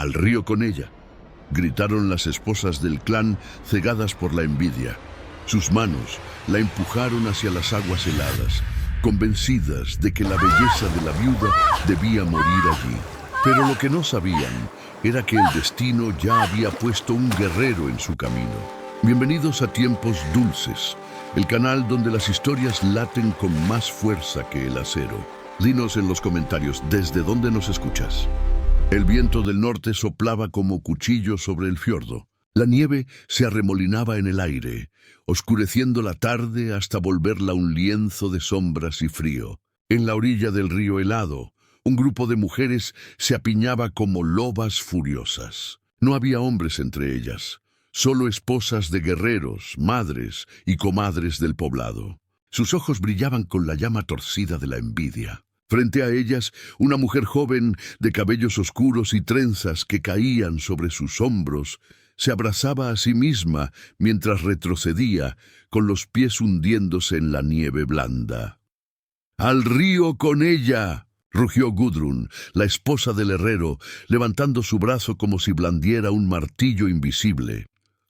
«Al río con ella», gritaron las esposas del clan cegadas por la envidia. Sus manos la empujaron hacia las aguas heladas, convencidas de que la belleza de la viuda debía morir allí. Pero lo que no sabían era que el destino ya había puesto un guerrero en su camino. Bienvenidos a Tiempos Dulces, el canal donde las historias laten con más fuerza que el acero. Dinos en los comentarios desde dónde nos escuchas. El viento del norte soplaba como cuchillo sobre el fiordo. La nieve se arremolinaba en el aire, oscureciendo la tarde hasta volverla un lienzo de sombras y frío. En la orilla del río helado, un grupo de mujeres se apiñaba como lobas furiosas. No había hombres entre ellas, solo esposas de guerreros, madres y comadres del poblado. Sus ojos brillaban con la llama torcida de la envidia. Frente a ellas, una mujer joven de cabellos oscuros y trenzas que caían sobre sus hombros, se abrazaba a sí misma mientras retrocedía, con los pies hundiéndose en la nieve blanda. «¡Al río con ella!», rugió Gudrun, la esposa del herrero, levantando su brazo como si blandiera un martillo invisible.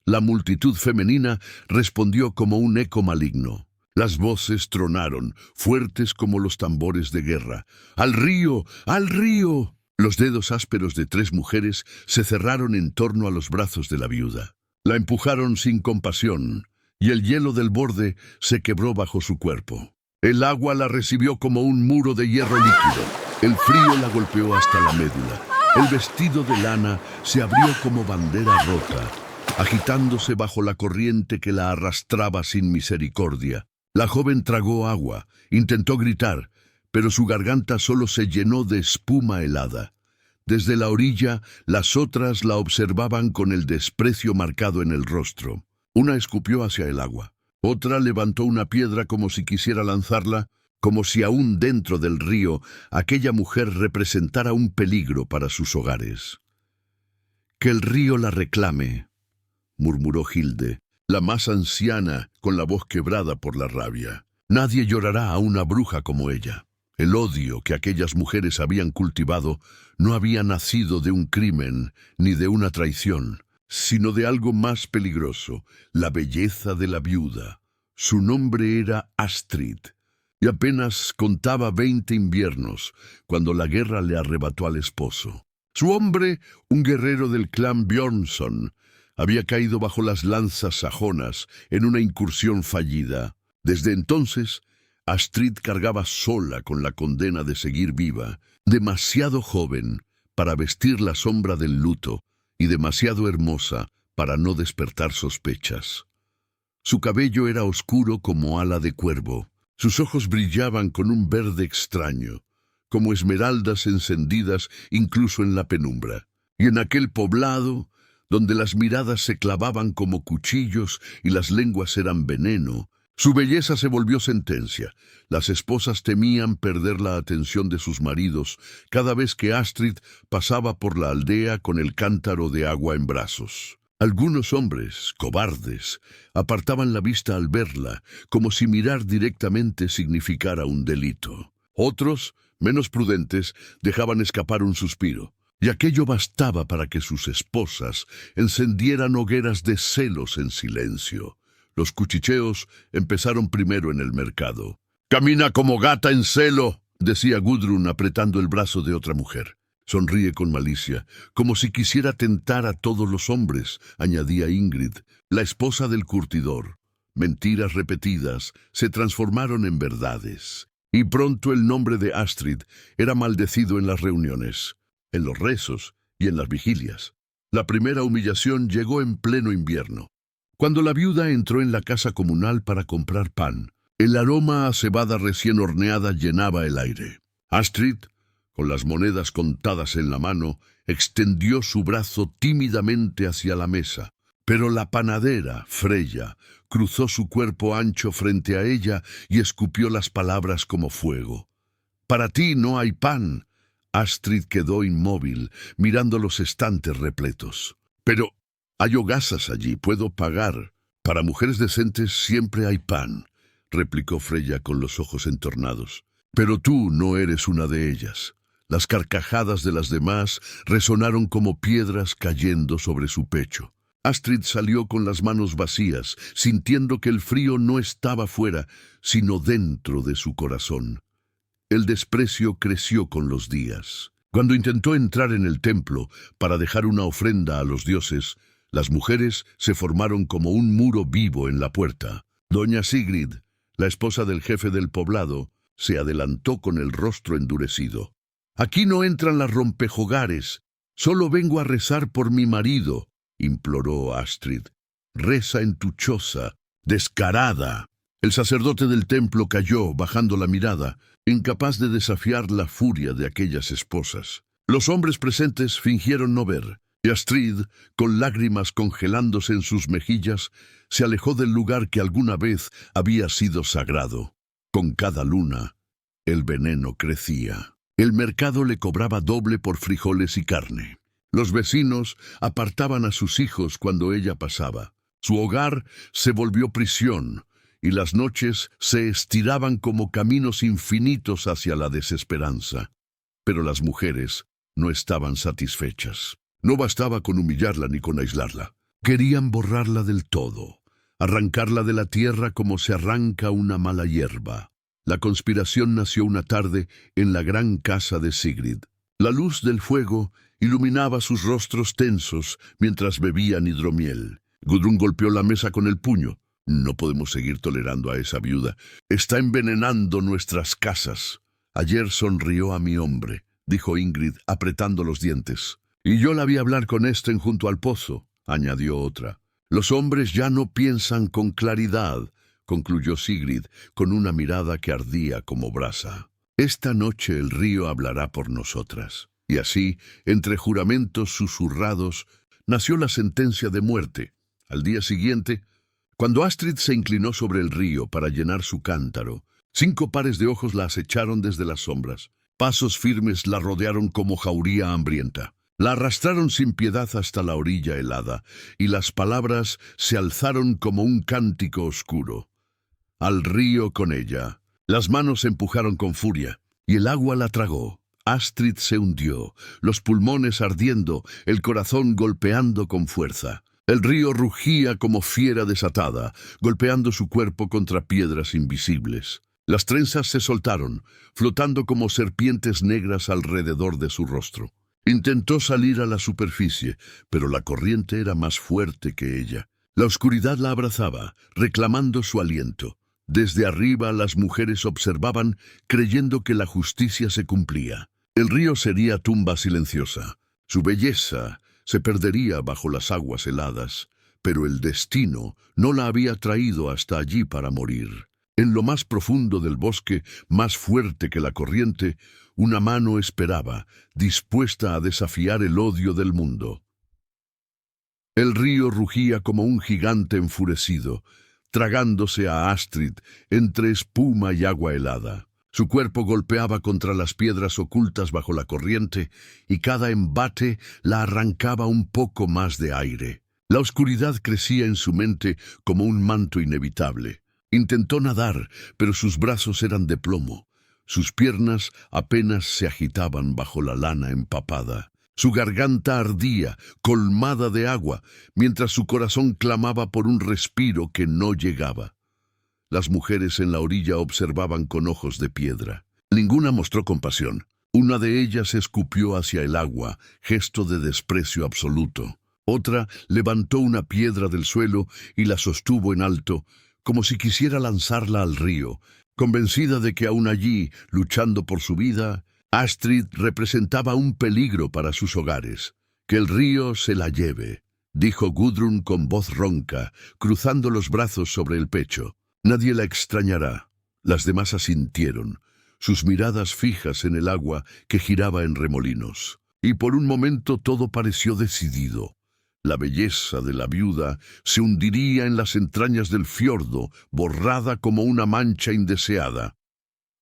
La multitud femenina respondió como un eco maligno. Las voces tronaron, fuertes como los tambores de guerra. «¡Al río! ¡Al río!». Los dedos ásperos de 3 mujeres se cerraron en torno a los brazos de la viuda. La empujaron sin compasión, y el hielo del borde se quebró bajo su cuerpo. El agua la recibió como un muro de hierro líquido. El frío la golpeó hasta la médula. El vestido de lana se abrió como bandera rota, agitándose bajo la corriente que la arrastraba sin misericordia. La joven tragó agua, intentó gritar, pero su garganta solo se llenó de espuma helada. Desde la orilla, las otras la observaban con el desprecio marcado en el rostro. Una escupió hacia el agua. Otra levantó una piedra como si quisiera lanzarla, como si aún dentro del río aquella mujer representara un peligro para sus hogares. «Que el río la reclame», murmuró Hilde, la más anciana, con la voz quebrada por la rabia. «Nadie llorará a una bruja como ella». El odio que aquellas mujeres habían cultivado no había nacido de un crimen ni de una traición, sino de algo más peligroso, la belleza de la viuda. Su nombre era Astrid, y apenas contaba 20 inviernos cuando la guerra le arrebató al esposo. Su hombre, un guerrero del clan Björnsson, había caído bajo las lanzas sajonas en una incursión fallida. Desde entonces, Astrid cargaba sola con la condena de seguir viva, demasiado joven para vestir la sombra del luto y demasiado hermosa para no despertar sospechas. Su cabello era oscuro como ala de cuervo, sus ojos brillaban con un verde extraño, como esmeraldas encendidas incluso en la penumbra. Y en aquel poblado, donde las miradas se clavaban como cuchillos y las lenguas eran veneno, su belleza se volvió sentencia. Las esposas temían perder la atención de sus maridos cada vez que Astrid pasaba por la aldea con el cántaro de agua en brazos. Algunos hombres, cobardes, apartaban la vista al verla, como si mirar directamente significara un delito. Otros, menos prudentes, dejaban escapar un suspiro, y aquello bastaba para que sus esposas encendieran hogueras de celos en silencio. Los cuchicheos empezaron primero en el mercado. «Camina como gata en celo», decía Gudrun apretando el brazo de otra mujer. «Sonríe con malicia, como si quisiera tentar a todos los hombres», añadía Ingrid, la esposa del curtidor. Mentiras repetidas se transformaron en verdades, y pronto el nombre de Astrid era maldecido en las reuniones, en los rezos y en las vigilias. La primera humillación llegó en pleno invierno. Cuando la viuda entró en la casa comunal para comprar pan, el aroma a cebada recién horneada llenaba el aire. Astrid, con las monedas contadas en la mano, extendió su brazo tímidamente hacia la mesa, pero la panadera, Freya, cruzó su cuerpo ancho frente a ella y escupió las palabras como fuego. «Para ti no hay pan». Astrid quedó inmóvil, mirando los estantes repletos. «Pero hay hogazas allí, puedo pagar. Para mujeres decentes siempre hay pan», replicó Freya con los ojos entornados. «Pero tú no eres una de ellas». Las carcajadas de las demás resonaron como piedras cayendo sobre su pecho. Astrid salió con las manos vacías, sintiendo que el frío no estaba fuera, sino dentro de su corazón. El desprecio creció con los días. Cuando intentó entrar en el templo para dejar una ofrenda a los dioses, las mujeres se formaron como un muro vivo en la puerta. Doña Sigrid, la esposa del jefe del poblado, se adelantó con el rostro endurecido. «Aquí no entran las rompehogares. Solo vengo a rezar por mi marido», imploró Astrid. «Reza en tu choza, descarada». El sacerdote del templo cayó, bajando la mirada, incapaz de desafiar la furia de aquellas esposas. Los hombres presentes fingieron no ver, y Astrid, con lágrimas congelándose en sus mejillas, se alejó del lugar que alguna vez había sido sagrado. Con cada luna, el veneno crecía. El mercado le cobraba doble por frijoles y carne. Los vecinos apartaban a sus hijos cuando ella pasaba. Su hogar se volvió prisión, y las noches se estiraban como caminos infinitos hacia la desesperanza. Pero las mujeres no estaban satisfechas. No bastaba con humillarla ni con aislarla. Querían borrarla del todo, arrancarla de la tierra como se arranca una mala hierba. La conspiración nació una tarde en la gran casa de Sigrid. La luz del fuego iluminaba sus rostros tensos mientras bebían hidromiel. Gudrun golpeó la mesa con el puño. «No podemos seguir tolerando a esa viuda. Está envenenando nuestras casas». «Ayer sonrió a mi hombre», dijo Ingrid, apretando los dientes. «Y yo la vi hablar con Esten junto al pozo», añadió otra. «Los hombres ya no piensan con claridad», concluyó Sigrid, con una mirada que ardía como brasa. «Esta noche el río hablará por nosotras». Y así, entre juramentos susurrados, nació la sentencia de muerte. Al día siguiente, cuando Astrid se inclinó sobre el río para llenar su cántaro, 5 pares de ojos la acecharon desde las sombras. Pasos firmes la rodearon como jauría hambrienta. La arrastraron sin piedad hasta la orilla helada, y las palabras se alzaron como un cántico oscuro. «Al río con ella». Las manos empujaron con furia, y el agua la tragó. Astrid se hundió, los pulmones ardiendo, el corazón golpeando con fuerza. El río rugía como fiera desatada, golpeando su cuerpo contra piedras invisibles. Las trenzas se soltaron, flotando como serpientes negras alrededor de su rostro. Intentó salir a la superficie, pero la corriente era más fuerte que ella. La oscuridad la abrazaba, reclamando su aliento. Desde arriba las mujeres observaban, creyendo que la justicia se cumplía. El río sería tumba silenciosa. Su belleza se perdería bajo las aguas heladas, pero el destino no la había traído hasta allí para morir. En lo más profundo del bosque, más fuerte que la corriente, una mano esperaba, dispuesta a desafiar el odio del mundo. El río rugía como un gigante enfurecido, tragándose a Astrid entre espuma y agua helada. Su cuerpo golpeaba contra las piedras ocultas bajo la corriente, y cada embate la arrancaba un poco más de aire. La oscuridad crecía en su mente como un manto inevitable. Intentó nadar, pero sus brazos eran de plomo. Sus piernas apenas se agitaban bajo la lana empapada. Su garganta ardía, colmada de agua, mientras su corazón clamaba por un respiro que no llegaba. Las mujeres en la orilla observaban con ojos de piedra. Ninguna mostró compasión. Una de ellas escupió hacia el agua, gesto de desprecio absoluto. Otra levantó una piedra del suelo y la sostuvo en alto, como si quisiera lanzarla al río, convencida de que aún allí, luchando por su vida, Astrid representaba un peligro para sus hogares. «Que el río se la lleve», dijo Gudrun con voz ronca, cruzando los brazos sobre el pecho. «Nadie la extrañará». Las demás asintieron, sus miradas fijas en el agua que giraba en remolinos. Y por un momento todo pareció decidido. La belleza de la viuda se hundiría en las entrañas del fiordo, borrada como una mancha indeseada.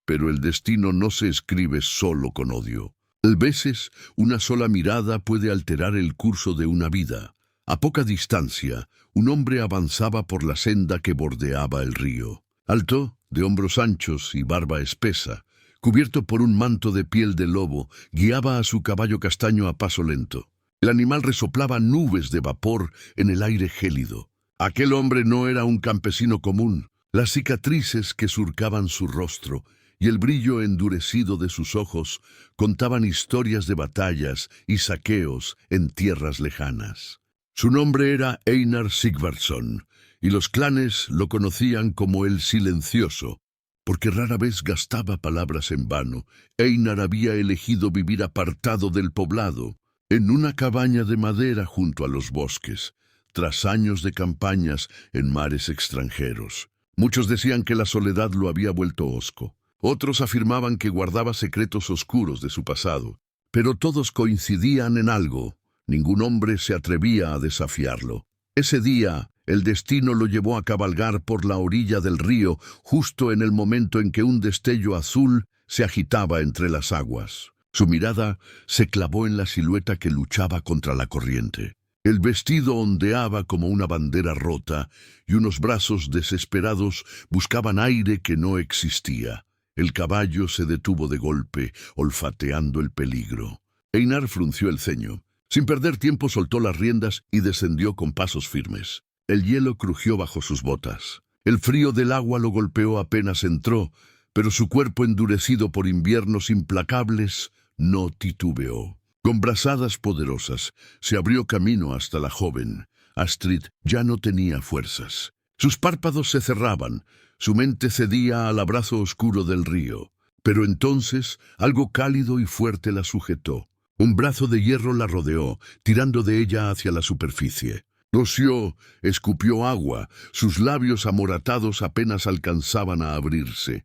Pero el destino no se escribe solo con odio. A veces, una sola mirada puede alterar el curso de una vida. A poca distancia, un hombre avanzaba por la senda que bordeaba el río. Alto, de hombros anchos y barba espesa, cubierto por un manto de piel de lobo, guiaba a su caballo castaño a paso lento. El animal resoplaba nubes de vapor en el aire gélido. Aquel hombre no era un campesino común. Las cicatrices que surcaban su rostro y el brillo endurecido de sus ojos contaban historias de batallas y saqueos en tierras lejanas. Su nombre era Einar Sigvardsson, y los clanes lo conocían como el Silencioso, porque rara vez gastaba palabras en vano. Einar había elegido vivir apartado del poblado, en una cabaña de madera junto a los bosques, tras años de campañas en mares extranjeros. Muchos decían que la soledad lo había vuelto hosco. Otros afirmaban que guardaba secretos oscuros de su pasado. Pero todos coincidían en algo. Ningún hombre se atrevía a desafiarlo. Ese día, el destino lo llevó a cabalgar por la orilla del río, justo en el momento en que un destello azul se agitaba entre las aguas. Su mirada se clavó en la silueta que luchaba contra la corriente. El vestido ondeaba como una bandera rota y unos brazos desesperados buscaban aire que no existía. El caballo se detuvo de golpe, olfateando el peligro. Einar frunció el ceño. Sin perder tiempo soltó las riendas y descendió con pasos firmes. El hielo crujió bajo sus botas. El frío del agua lo golpeó apenas entró, pero su cuerpo endurecido por inviernos implacables no titubeó. Con brazadas poderosas, se abrió camino hasta la joven. Astrid ya no tenía fuerzas. Sus párpados se cerraban, su mente cedía al abrazo oscuro del río. Pero entonces algo cálido y fuerte la sujetó. Un brazo de hierro la rodeó, tirando de ella hacia la superficie. Tosió, escupió agua, sus labios amoratados apenas alcanzaban a abrirse.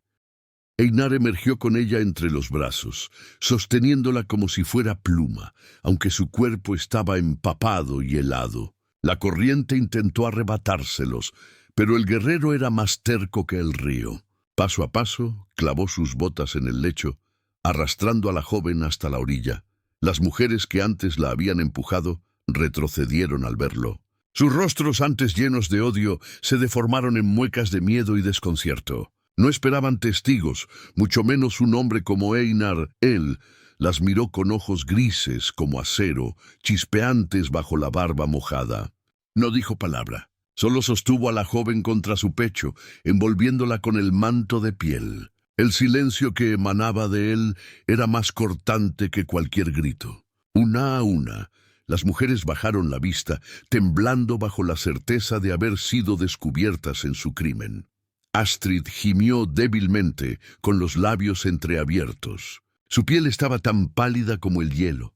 Einar emergió con ella entre los brazos, sosteniéndola como si fuera pluma, aunque su cuerpo estaba empapado y helado. La corriente intentó arrebatárselos, pero el guerrero era más terco que el río. Paso a paso, clavó sus botas en el lecho, arrastrando a la joven hasta la orilla. Las mujeres que antes la habían empujado retrocedieron al verlo. Sus rostros, antes llenos de odio, se deformaron en muecas de miedo y desconcierto. No esperaban testigos, mucho menos un hombre como Einar. Él las miró con ojos grises como acero, chispeantes bajo la barba mojada. No dijo palabra, solo sostuvo a la joven contra su pecho, envolviéndola con el manto de piel. El silencio que emanaba de él era más cortante que cualquier grito. Una a una, las mujeres bajaron la vista, temblando bajo la certeza de haber sido descubiertas en su crimen. Astrid gimió débilmente, con los labios entreabiertos. Su piel estaba tan pálida como el hielo,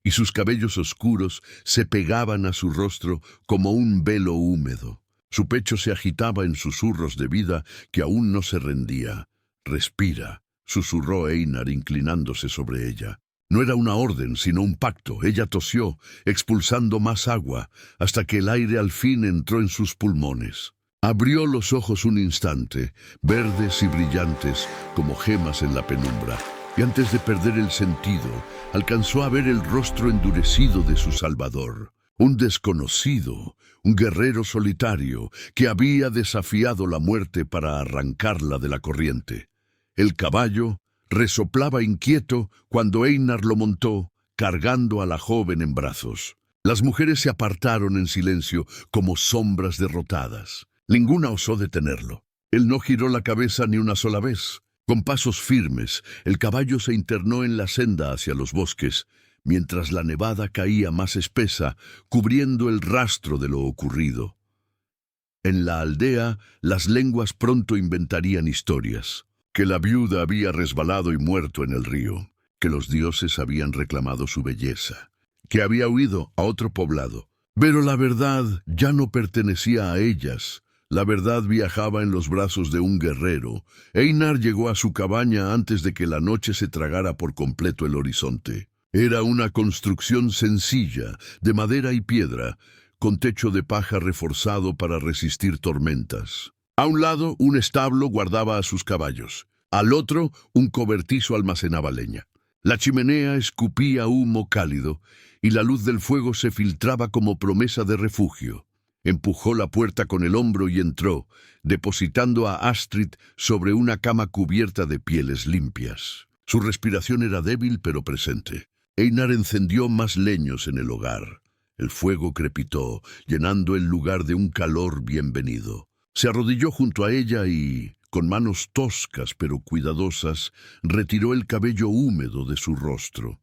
y sus cabellos oscuros se pegaban a su rostro como un velo húmedo. Su pecho se agitaba en susurros de vida que aún no se rendía. «Respira», susurró Einar inclinándose sobre ella. No era una orden, sino un pacto. Ella tosió, expulsando más agua, hasta que el aire al fin entró en sus pulmones. Abrió los ojos un instante, verdes y brillantes como gemas en la penumbra, y antes de perder el sentido, alcanzó a ver el rostro endurecido de su salvador. Un desconocido, un guerrero solitario, que había desafiado la muerte para arrancarla de la corriente. El caballo resoplaba inquieto cuando Einar lo montó, cargando a la joven en brazos. Las mujeres se apartaron en silencio como sombras derrotadas. Ninguna osó detenerlo. Él no giró la cabeza ni una sola vez. Con pasos firmes, el caballo se internó en la senda hacia los bosques, mientras la nevada caía más espesa, cubriendo el rastro de lo ocurrido. En la aldea, las lenguas pronto inventarían historias. Que la viuda había resbalado y muerto en el río, que los dioses habían reclamado su belleza, que había huido a otro poblado. Pero la verdad ya no pertenecía a ellas. La verdad viajaba en los brazos de un guerrero. Einar llegó a su cabaña antes de que la noche se tragara por completo el horizonte. Era una construcción sencilla, de madera y piedra, con techo de paja reforzado para resistir tormentas. A un lado, un establo guardaba a sus caballos. Al otro, un cobertizo almacenaba leña. La chimenea escupía humo cálido, y la luz del fuego se filtraba como promesa de refugio. Empujó la puerta con el hombro y entró, depositando a Astrid sobre una cama cubierta de pieles limpias. Su respiración era débil pero presente. Einar encendió más leños en el hogar. El fuego crepitó, llenando el lugar de un calor bienvenido. Se arrodilló junto a ella y, con manos toscas pero cuidadosas, retiró el cabello húmedo de su rostro.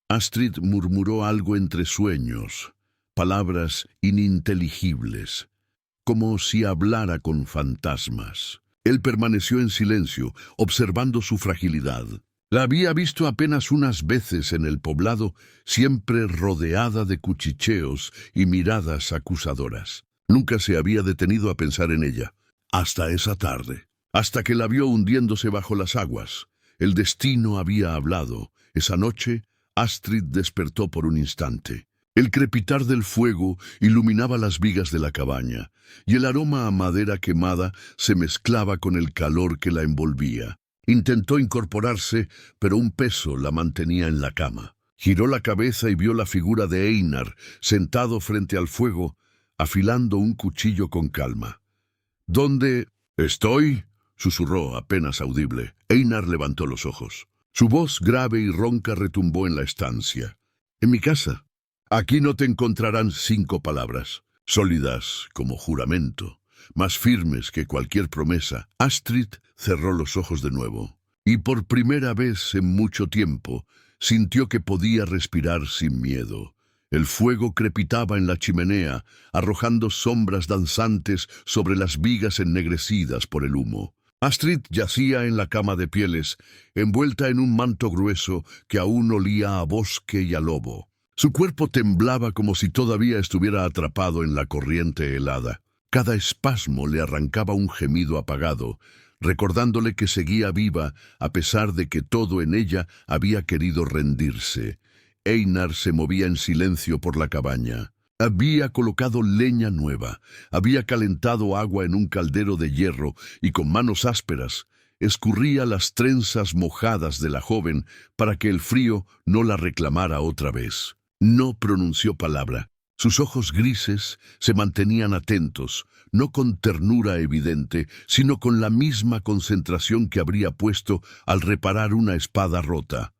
Astrid murmuró algo entre sueños, palabras ininteligibles, como si hablara con fantasmas. Él permaneció en silencio, observando su fragilidad. La había visto apenas unas veces en el poblado, siempre rodeada de cuchicheos y miradas acusadoras. Nunca se había detenido a pensar en ella, hasta esa tarde, hasta que la vio hundiéndose bajo las aguas. El destino había hablado. Esa noche, Astrid despertó por un instante. El crepitar del fuego iluminaba las vigas de la cabaña, y el aroma a madera quemada se mezclaba con el calor que la envolvía. Intentó incorporarse, pero un peso la mantenía en la cama. Giró la cabeza y vio la figura de Einar, sentado frente al fuego, afilando un cuchillo con calma. «¿Dónde estoy?», susurró apenas audible. Einar levantó los ojos. Su voz grave y ronca retumbó en la estancia. «En mi casa. Aquí no te encontrarán 5 palabras, sólidas como juramento, más firmes que cualquier promesa». Astrid cerró los ojos de nuevo, y por primera vez en mucho tiempo sintió que podía respirar sin miedo. El fuego crepitaba en la chimenea, arrojando sombras danzantes sobre las vigas ennegrecidas por el humo. Astrid yacía en la cama de pieles, envuelta en un manto grueso que aún olía a bosque y a lobo. Su cuerpo temblaba como si todavía estuviera atrapado en la corriente helada. Cada espasmo le arrancaba un gemido apagado, recordándole que seguía viva a pesar de que todo en ella había querido rendirse. Einar se movía en silencio por la cabaña. Había colocado leña nueva, había calentado agua en un caldero de hierro y con manos ásperas escurría las trenzas mojadas de la joven para que el frío no la reclamara otra vez. No pronunció palabra. Sus ojos grises se mantenían atentos, no con ternura evidente, sino con la misma concentración que habría puesto al reparar una espada rota.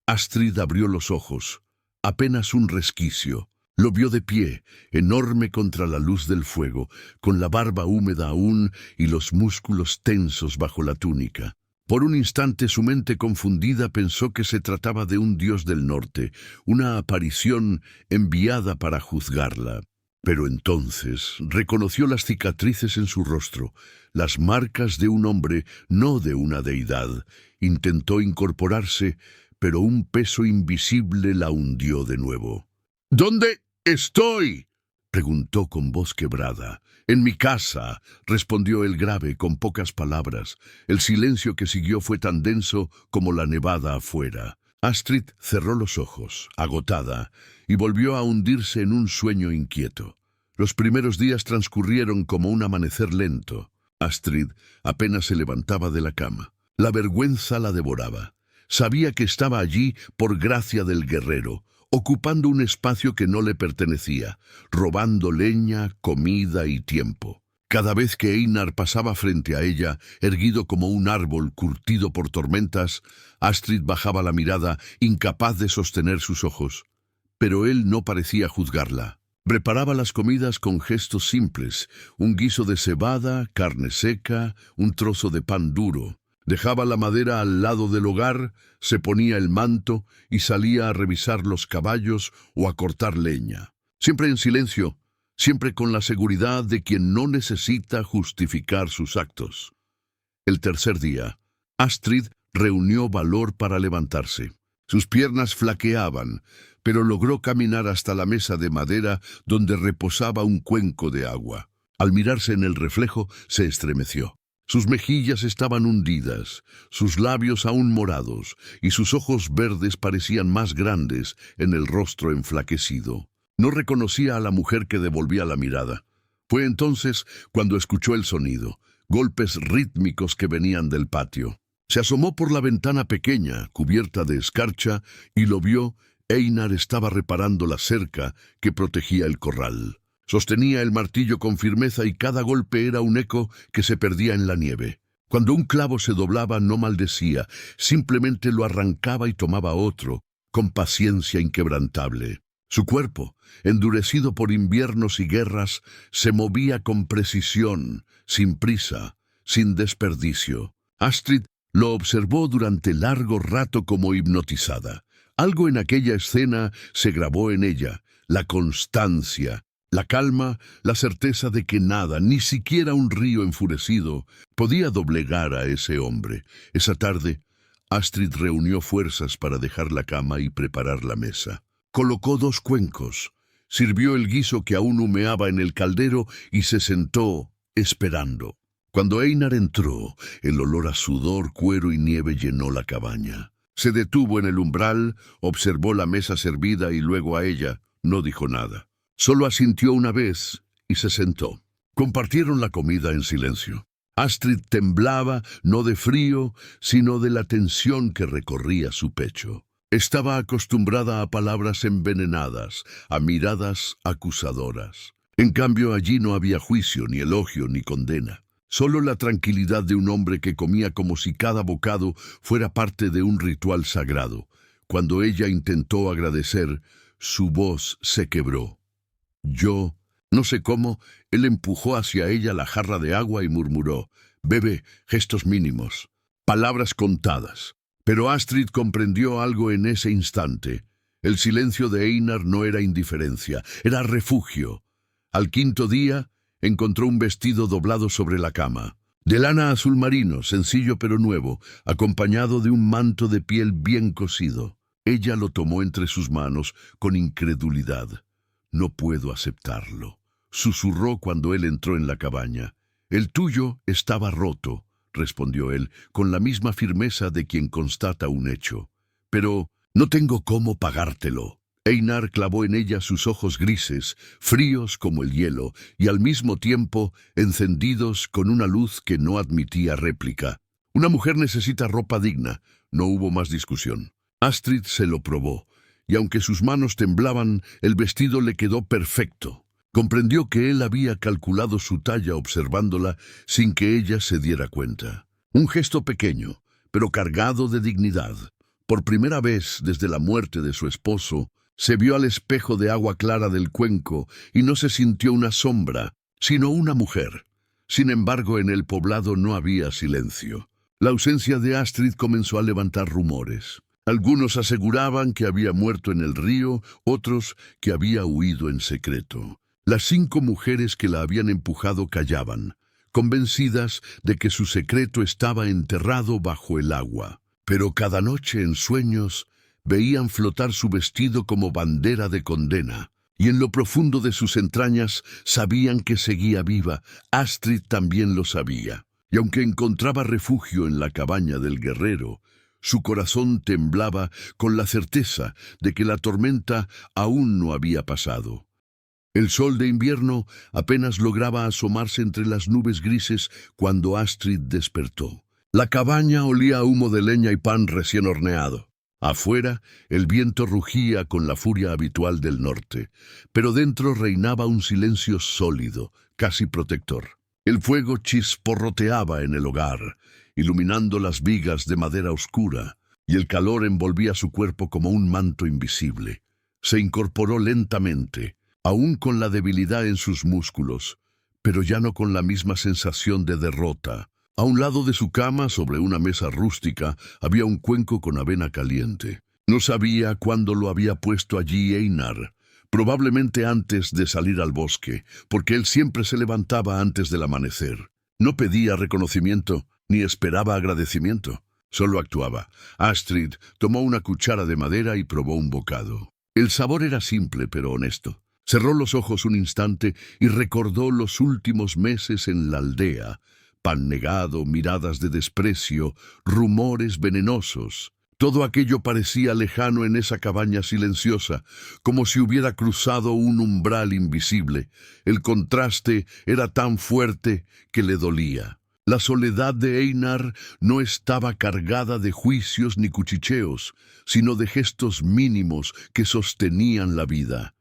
Astrid abrió los ojos, apenas un resquicio. Lo vio de pie, enorme contra la luz del fuego, con la barba húmeda aún y los músculos tensos bajo la túnica. Por un instante su mente confundida pensó que se trataba de un dios del norte, una aparición enviada para juzgarla. Pero entonces reconoció las cicatrices en su rostro, las marcas de un hombre, no de una deidad. Intentó incorporarse, pero un peso invisible la hundió de nuevo. «¿Dónde estoy?», preguntó con voz quebrada. «En mi casa», respondió el grave con pocas palabras. El silencio que siguió fue tan denso como la nevada afuera. Astrid cerró los ojos, agotada, y volvió a hundirse en un sueño inquieto. Los primeros días transcurrieron como un amanecer lento. Astrid apenas se levantaba de la cama. La vergüenza la devoraba. Sabía que estaba allí por gracia del guerrero, ocupando un espacio que no le pertenecía, robando leña, comida y tiempo. Cada vez que Einar pasaba frente a ella, erguido como un árbol curtido por tormentas, Astrid bajaba la mirada, incapaz de sostener sus ojos. Pero él no parecía juzgarla. Preparaba las comidas con gestos simples, un guiso de cebada, carne seca, un trozo de pan duro. Dejaba la madera al lado del hogar, se ponía el manto y salía a revisar los caballos o a cortar leña. Siempre en silencio, siempre con la seguridad de quien no necesita justificar sus actos. El tercer día, Astrid reunió valor para levantarse. Sus piernas flaqueaban, pero logró caminar hasta la mesa de madera donde reposaba un cuenco de agua. Al mirarse en el reflejo, se estremeció. Sus mejillas estaban hundidas, sus labios aún morados, y sus ojos verdes parecían más grandes en el rostro enflaquecido. No reconocía a la mujer que devolvía la mirada. Fue entonces cuando escuchó el sonido, golpes rítmicos que venían del patio. Se asomó por la ventana pequeña, cubierta de escarcha, y lo vio. Einar estaba reparando la cerca que protegía el corral. Sostenía el martillo con firmeza y cada golpe era un eco que se perdía en la nieve. Cuando un clavo se doblaba no maldecía, simplemente lo arrancaba y tomaba otro, con paciencia inquebrantable. Su cuerpo, endurecido por inviernos y guerras, se movía con precisión, sin prisa, sin desperdicio. Astrid lo observó durante largo rato como hipnotizada. Algo en aquella escena se grabó en ella: la constancia, la calma, la certeza de que nada, ni siquiera un río enfurecido, podía doblegar a ese hombre. Esa tarde, Astrid reunió fuerzas para dejar la cama y preparar la mesa. Colocó 2 cuencos, sirvió el guiso que aún humeaba en el caldero y se sentó esperando. Cuando Einar entró, el olor a sudor, cuero y nieve llenó la cabaña. Se detuvo en el umbral, observó la mesa servida y luego a ella. No dijo nada. Solo asintió una vez y se sentó. Compartieron la comida en silencio. Astrid temblaba, no de frío, sino de la tensión que recorría su pecho. Estaba acostumbrada a palabras envenenadas, a miradas acusadoras. En cambio, allí no había juicio, ni elogio, ni condena. Solo la tranquilidad de un hombre que comía como si cada bocado fuera parte de un ritual sagrado. Cuando ella intentó agradecer, su voz se quebró. No sé cómo, él empujó hacia ella la jarra de agua y murmuró: «Bebe», gestos mínimos, palabras contadas. Pero Astrid comprendió algo en ese instante. El silencio de Einar no era indiferencia, era refugio. Al 5.º día, encontró un vestido doblado sobre la cama, de lana azul marino, sencillo pero nuevo, acompañado de un manto de piel bien cosido. Ella lo tomó entre sus manos con incredulidad. «No puedo aceptarlo», susurró cuando él entró en la cabaña. «El tuyo estaba roto», respondió él, con la misma firmeza de quien constata un hecho. «Pero no tengo cómo pagártelo». Einar clavó en ella sus ojos grises, fríos como el hielo, y al mismo tiempo encendidos con una luz que no admitía réplica. «Una mujer necesita ropa digna». No hubo más discusión. Astrid se lo probó, y aunque sus manos temblaban, el vestido le quedó perfecto. Comprendió que él había calculado su talla observándola sin que ella se diera cuenta. Un gesto pequeño, pero cargado de dignidad. Por primera vez desde la muerte de su esposo, se vio al espejo de agua clara del cuenco y no se sintió una sombra, sino una mujer. Sin embargo, en el poblado no había silencio. La ausencia de Astrid comenzó a levantar rumores. Algunos aseguraban que había muerto en el río, otros que había huido en secreto. Las 5 mujeres que la habían empujado callaban, convencidas de que su secreto estaba enterrado bajo el agua. Pero cada noche en sueños veían flotar su vestido como bandera de condena, y en lo profundo de sus entrañas sabían que seguía viva. Astrid también lo sabía, y aunque encontraba refugio en la cabaña del guerrero, su corazón temblaba con la certeza de que la tormenta aún no había pasado. El sol de invierno apenas lograba asomarse entre las nubes grises cuando Astrid despertó. La cabaña olía a humo de leña y pan recién horneado. Afuera, el viento rugía con la furia habitual del norte, pero dentro reinaba un silencio sólido, casi protector. El fuego chisporroteaba en el hogar, iluminando las vigas de madera oscura, y el calor envolvía su cuerpo como un manto invisible. Se incorporó lentamente, aún con la debilidad en sus músculos, pero ya no con la misma sensación de derrota. A un lado de su cama, sobre una mesa rústica, había un cuenco con avena caliente. No sabía cuándo lo había puesto allí Einar, probablemente antes de salir al bosque, porque él siempre se levantaba antes del amanecer. No pedía reconocimiento, ni esperaba agradecimiento. Solo actuaba. Astrid tomó una cuchara de madera y probó un bocado. El sabor era simple pero honesto. Cerró los ojos un instante y recordó los últimos meses en la aldea. Pan negado, miradas de desprecio, rumores venenosos. Todo aquello parecía lejano en esa cabaña silenciosa, como si hubiera cruzado un umbral invisible. El contraste era tan fuerte que le dolía. La soledad de Einar no estaba cargada de juicios ni cuchicheos, sino de gestos mínimos que sostenían la vida.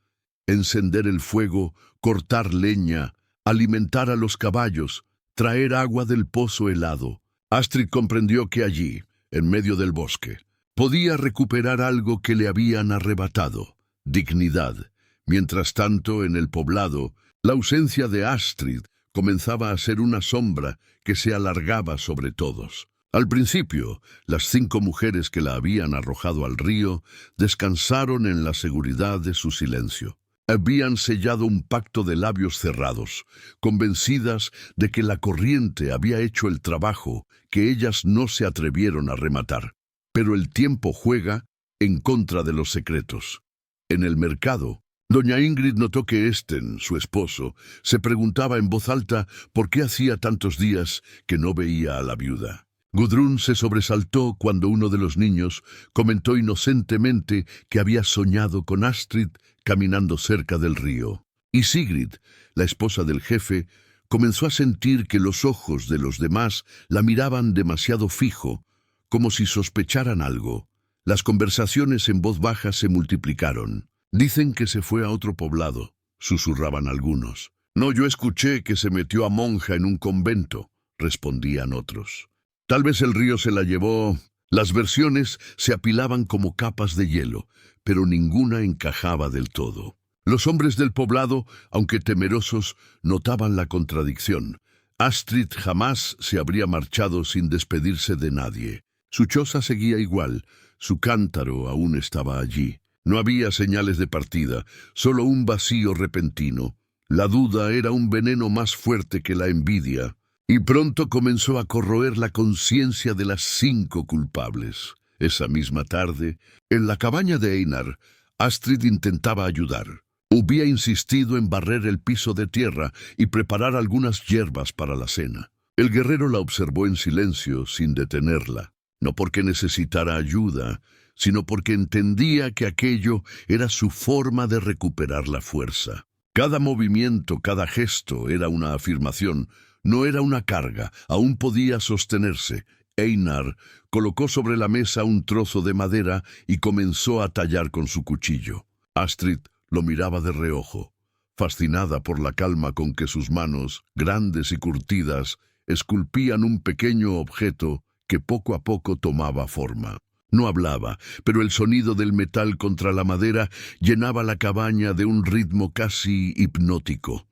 Encender el fuego, cortar leña, alimentar a los caballos, traer agua del pozo helado. Astrid comprendió que allí, en medio del bosque, podía recuperar algo que le habían arrebatado: dignidad. Mientras tanto, en el poblado, la ausencia de Astrid comenzaba a ser una sombra que se alargaba sobre todos. Al principio, las 5 mujeres que la habían arrojado al río descansaron en la seguridad de su silencio. Habían sellado un pacto de labios cerrados, convencidas de que la corriente había hecho el trabajo que ellas no se atrevieron a rematar. Pero el tiempo juega en contra de los secretos. En el mercado, doña Ingrid notó que Esten, su esposo, se preguntaba en voz alta por qué hacía tantos días que no veía a la viuda. Gudrun se sobresaltó cuando uno de los niños comentó inocentemente que había soñado con Astrid caminando cerca del río. Y Sigrid, la esposa del jefe, comenzó a sentir que los ojos de los demás la miraban demasiado fijo, como si sospecharan algo. Las conversaciones en voz baja se multiplicaron. «Dicen que se fue a otro poblado», susurraban algunos. «No, yo escuché que se metió a monja en un convento», respondían otros. «Tal vez el río se la llevó». Las versiones se apilaban como capas de hielo, pero ninguna encajaba del todo. Los hombres del poblado, aunque temerosos, notaban la contradicción. Astrid jamás se habría marchado sin despedirse de nadie. Su choza seguía igual, su cántaro aún estaba allí. No había señales de partida, solo un vacío repentino. La duda era un veneno más fuerte que la envidia, y pronto comenzó a corroer la conciencia de las 5 culpables. Esa misma tarde, en la cabaña de Einar, Astrid intentaba ayudar. Había insistido en barrer el piso de tierra y preparar algunas hierbas para la cena. El guerrero la observó en silencio, sin detenerla, no porque necesitara ayuda, sino porque entendía que aquello era su forma de recuperar la fuerza. Cada movimiento, cada gesto era una afirmación, no era una carga, aún podía sostenerse. Einar colocó sobre la mesa un trozo de madera y comenzó a tallar con su cuchillo. Astrid lo miraba de reojo, fascinada por la calma con que sus manos, grandes y curtidas, esculpían un pequeño objeto que poco a poco tomaba forma. No hablaba, pero el sonido del metal contra la madera llenaba la cabaña de un ritmo casi hipnótico.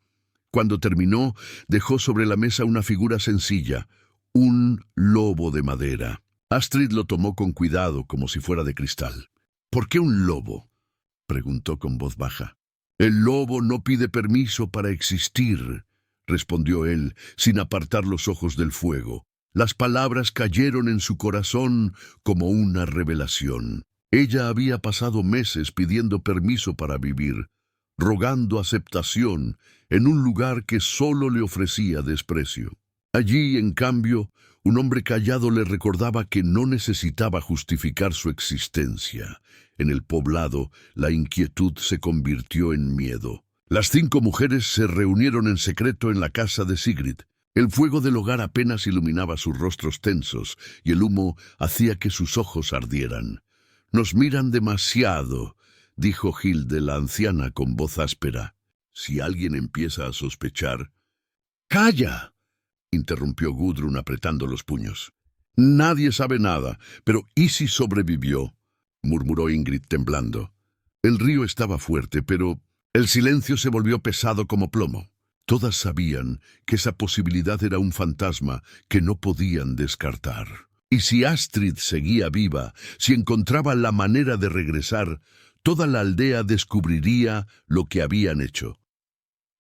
Cuando terminó, dejó sobre la mesa una figura sencilla, un lobo de madera. Astrid lo tomó con cuidado, como si fuera de cristal. «¿Por qué un lobo?», preguntó con voz baja. «El lobo no pide permiso para existir», respondió él, sin apartar los ojos del fuego. Las palabras cayeron en su corazón como una revelación. Ella había pasado meses pidiendo permiso para vivir, rogando aceptación en un lugar que solo le ofrecía desprecio. Allí, en cambio, un hombre callado le recordaba que no necesitaba justificar su existencia. En el poblado, la inquietud se convirtió en miedo. Las 5 mujeres se reunieron en secreto en la casa de Sigrid. El fuego del hogar apenas iluminaba sus rostros tensos, y el humo hacía que sus ojos ardieran. «Nos miran demasiado», dijo Hilde, la anciana, con voz áspera. «Si alguien empieza a sospechar...» «¡Calla!», interrumpió Gudrun apretando los puños. «Nadie sabe nada, pero ¿y si sobrevivió?», murmuró Ingrid temblando. El río estaba fuerte, pero el silencio se volvió pesado como plomo. Todas sabían que esa posibilidad era un fantasma que no podían descartar. Y si Astrid seguía viva, si encontraba la manera de regresar, toda la aldea descubriría lo que habían hecho.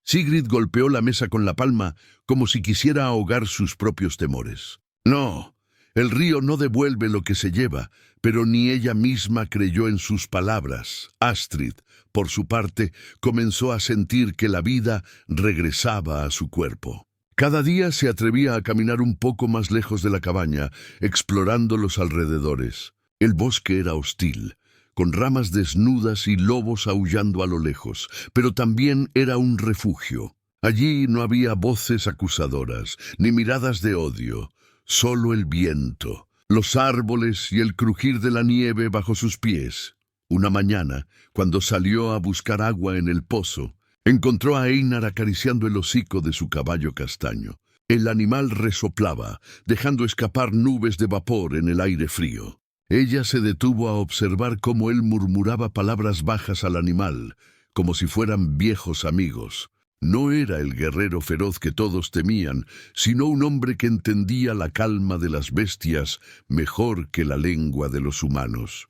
Sigrid golpeó la mesa con la palma como si quisiera ahogar sus propios temores. «No, el río no devuelve lo que se lleva», pero ni ella misma creyó en sus palabras. Astrid, por su parte, comenzó a sentir que la vida regresaba a su cuerpo. Cada día se atrevía a caminar un poco más lejos de la cabaña, explorando los alrededores. El bosque era hostil, con ramas desnudas y lobos aullando a lo lejos, pero también era un refugio. Allí no había voces acusadoras, ni miradas de odio, solo el viento, los árboles y el crujir de la nieve bajo sus pies. Una mañana, cuando salió a buscar agua en el pozo, encontró a Einar acariciando el hocico de su caballo castaño. El animal resoplaba, dejando escapar nubes de vapor en el aire frío. Ella se detuvo a observar cómo él murmuraba palabras bajas al animal, como si fueran viejos amigos. No era el guerrero feroz que todos temían, sino un hombre que entendía la calma de las bestias mejor que la lengua de los humanos.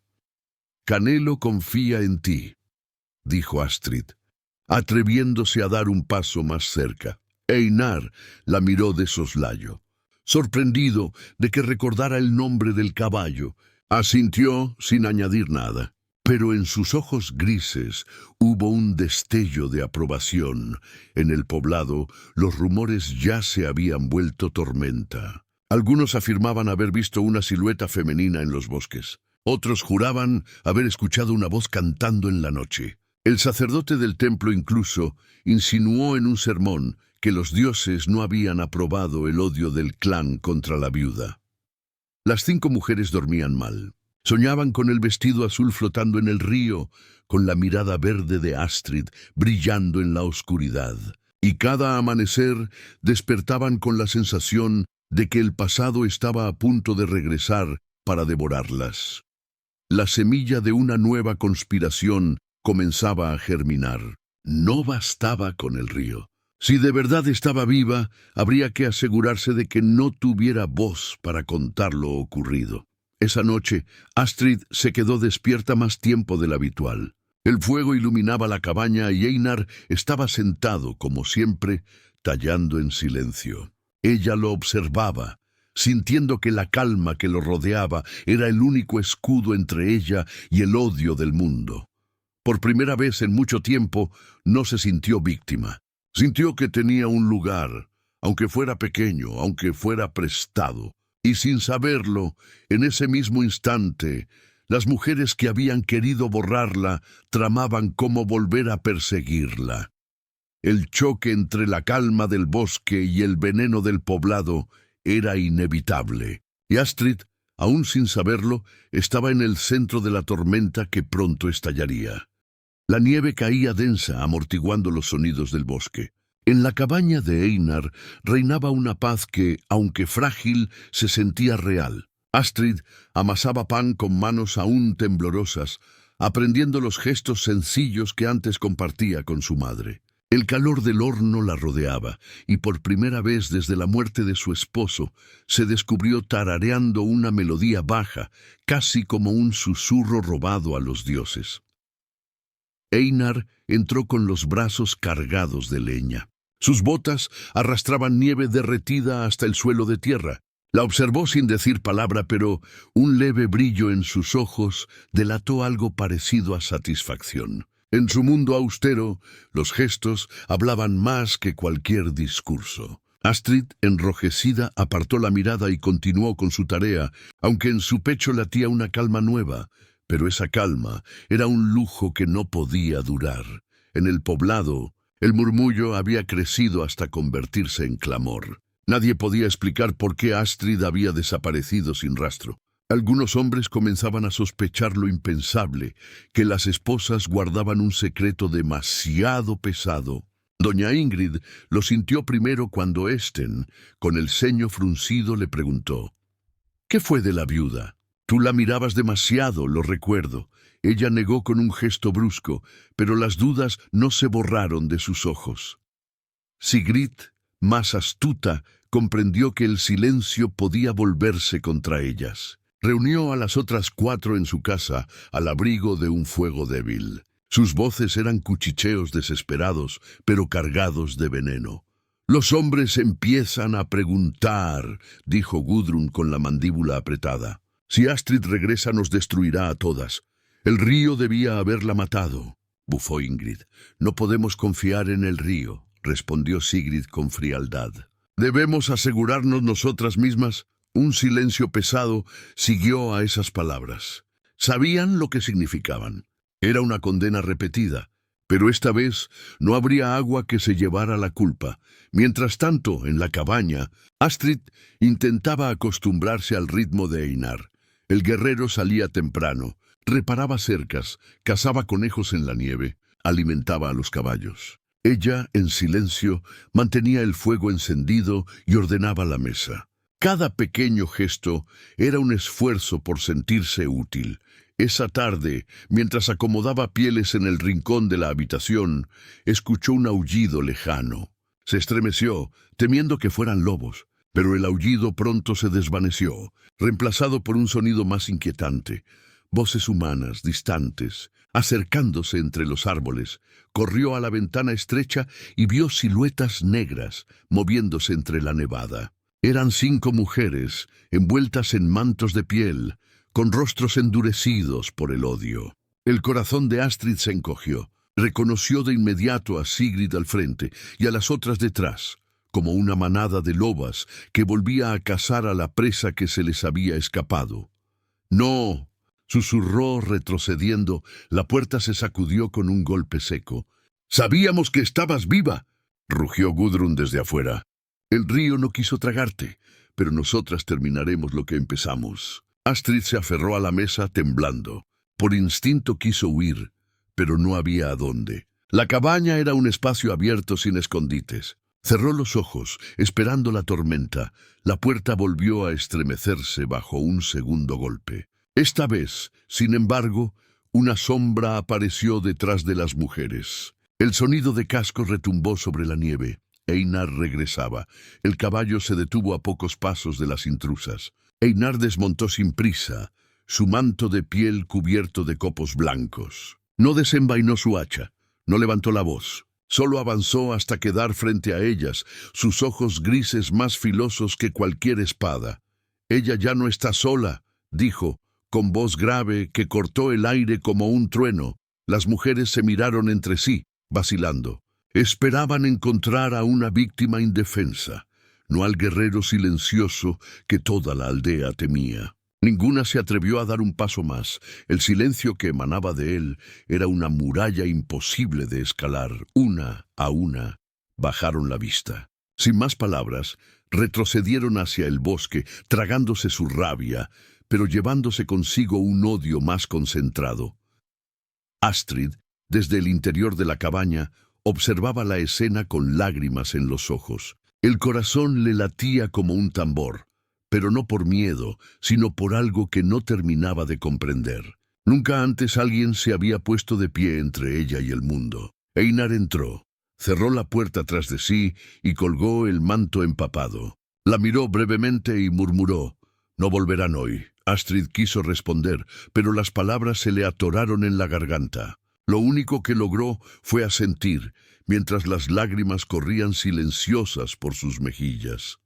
«Canelo confía en ti», dijo Astrid, atreviéndose a dar un paso más cerca. Einar la miró de soslayo, sorprendido de que recordara el nombre del caballo. Asintió sin añadir nada, pero en sus ojos grises hubo un destello de aprobación. En el poblado, los rumores ya se habían vuelto tormenta. Algunos afirmaban haber visto una silueta femenina en los bosques. Otros juraban haber escuchado una voz cantando en la noche. El sacerdote del templo incluso insinuó en un sermón que los dioses no habían aprobado el odio del clan contra la viuda. Las 5 mujeres dormían mal. Soñaban con el vestido azul flotando en el río, con la mirada verde de Astrid brillando en la oscuridad. Y cada amanecer despertaban con la sensación de que el pasado estaba a punto de regresar para devorarlas. La semilla de una nueva conspiración comenzaba a germinar. No bastaba con el río. Si de verdad estaba viva, habría que asegurarse de que no tuviera voz para contar lo ocurrido. Esa noche, Astrid se quedó despierta más tiempo del habitual. El fuego iluminaba la cabaña y Einar estaba sentado, como siempre, tallando en silencio. Ella lo observaba, sintiendo que la calma que lo rodeaba era el único escudo entre ella y el odio del mundo. Por primera vez en mucho tiempo, no se sintió víctima. Sintió que tenía un lugar, aunque fuera pequeño, aunque fuera prestado. Y sin saberlo, en ese mismo instante, las mujeres que habían querido borrarla tramaban cómo volver a perseguirla. El choque entre la calma del bosque y el veneno del poblado era inevitable. Y Astrid, aún sin saberlo, estaba en el centro de la tormenta que pronto estallaría. La nieve caía densa, amortiguando los sonidos del bosque. En la cabaña de Einar reinaba una paz que, aunque frágil, se sentía real. Astrid amasaba pan con manos aún temblorosas, aprendiendo los gestos sencillos que antes compartía con su madre. El calor del horno la rodeaba, y por primera vez desde la muerte de su esposo, se descubrió tarareando una melodía baja, casi como un susurro robado a los dioses. Einar entró con los brazos cargados de leña. Sus botas arrastraban nieve derretida hasta el suelo de tierra. La observó sin decir palabra, pero un leve brillo en sus ojos delató algo parecido a satisfacción. En su mundo austero, los gestos hablaban más que cualquier discurso. Astrid, enrojecida, apartó la mirada y continuó con su tarea, aunque en su pecho latía una calma nueva. Pero esa calma era un lujo que no podía durar. En el poblado, el murmullo había crecido hasta convertirse en clamor. Nadie podía explicar por qué Astrid había desaparecido sin rastro. Algunos hombres comenzaban a sospechar lo impensable, que las esposas guardaban un secreto demasiado pesado. Doña Ingrid lo sintió primero cuando Esten, con el ceño fruncido, le preguntó: «¿Qué fue de la viuda? Tú la mirabas demasiado, lo recuerdo». Ella negó con un gesto brusco, pero las dudas no se borraron de sus ojos. Sigrid, más astuta, comprendió que el silencio podía volverse contra ellas. Reunió a las otras 4 en su casa, al abrigo de un fuego débil. Sus voces eran cuchicheos desesperados, pero cargados de veneno. «Los hombres empiezan a preguntar», dijo Gudrun con la mandíbula apretada. «Si Astrid regresa nos destruirá a todas. El río debía haberla matado», bufó Ingrid. «No podemos confiar en el río», respondió Sigrid con frialdad. «Debemos asegurarnos nosotras mismas». Un silencio pesado siguió a esas palabras. Sabían lo que significaban. Era una condena repetida, pero esta vez no habría agua que se llevara la culpa. Mientras tanto, en la cabaña, Astrid intentaba acostumbrarse al ritmo de Einar. El guerrero salía temprano. Reparaba cercas, cazaba conejos en la nieve, alimentaba a los caballos. Ella, en silencio, mantenía el fuego encendido y ordenaba la mesa. Cada pequeño gesto era un esfuerzo por sentirse útil. Esa tarde, mientras acomodaba pieles en el rincón de la habitación, escuchó un aullido lejano. Se estremeció, temiendo que fueran lobos, pero el aullido pronto se desvaneció, reemplazado por un sonido más inquietante. Voces humanas, distantes, acercándose entre los árboles. Corrió a la ventana estrecha y vio siluetas negras moviéndose entre la nevada. Eran 5 mujeres, envueltas en mantos de piel, con rostros endurecidos por el odio. El corazón de Astrid se encogió. Reconoció de inmediato a Sigrid al frente y a las otras detrás, como una manada de lobas que volvía a cazar a la presa que se les había escapado. «¡No!», susurró retrocediendo. La puerta se sacudió con un golpe seco. «¡Sabíamos que estabas viva!», rugió Gudrun desde afuera. «El río no quiso tragarte, pero nosotras terminaremos lo que empezamos». Astrid se aferró a la mesa temblando. Por instinto quiso huir, pero no había a dónde. La cabaña era un espacio abierto sin escondites. Cerró los ojos, esperando la tormenta. La puerta volvió a estremecerse bajo un segundo golpe. Esta vez, sin embargo, una sombra apareció detrás de las mujeres. El sonido de cascos retumbó sobre la nieve. Einar regresaba. El caballo se detuvo a pocos pasos de las intrusas. Einar desmontó sin prisa, su manto de piel cubierto de copos blancos. No desenvainó su hacha, no levantó la voz. Solo avanzó hasta quedar frente a ellas, sus ojos grises más filosos que cualquier espada. «Ella ya no está sola», dijo, con voz grave que cortó el aire como un trueno. Las mujeres se miraron entre sí, vacilando. Esperaban encontrar a una víctima indefensa, no al guerrero silencioso que toda la aldea temía. Ninguna se atrevió a dar un paso más. El silencio que emanaba de él era una muralla imposible de escalar. Una a una bajaron la vista. Sin más palabras, retrocedieron hacia el bosque, tragándose su rabia, pero llevándose consigo un odio más concentrado. Astrid, desde el interior de la cabaña, observaba la escena con lágrimas en los ojos. El corazón le latía como un tambor, pero no por miedo, sino por algo que no terminaba de comprender. Nunca antes alguien se había puesto de pie entre ella y el mundo. Einar entró, cerró la puerta tras de sí y colgó el manto empapado. La miró brevemente y murmuró: «No volverán hoy». Astrid quiso responder, pero las palabras se le atoraron en la garganta. Lo único que logró fue asentir, mientras las lágrimas corrían silenciosas por sus mejillas.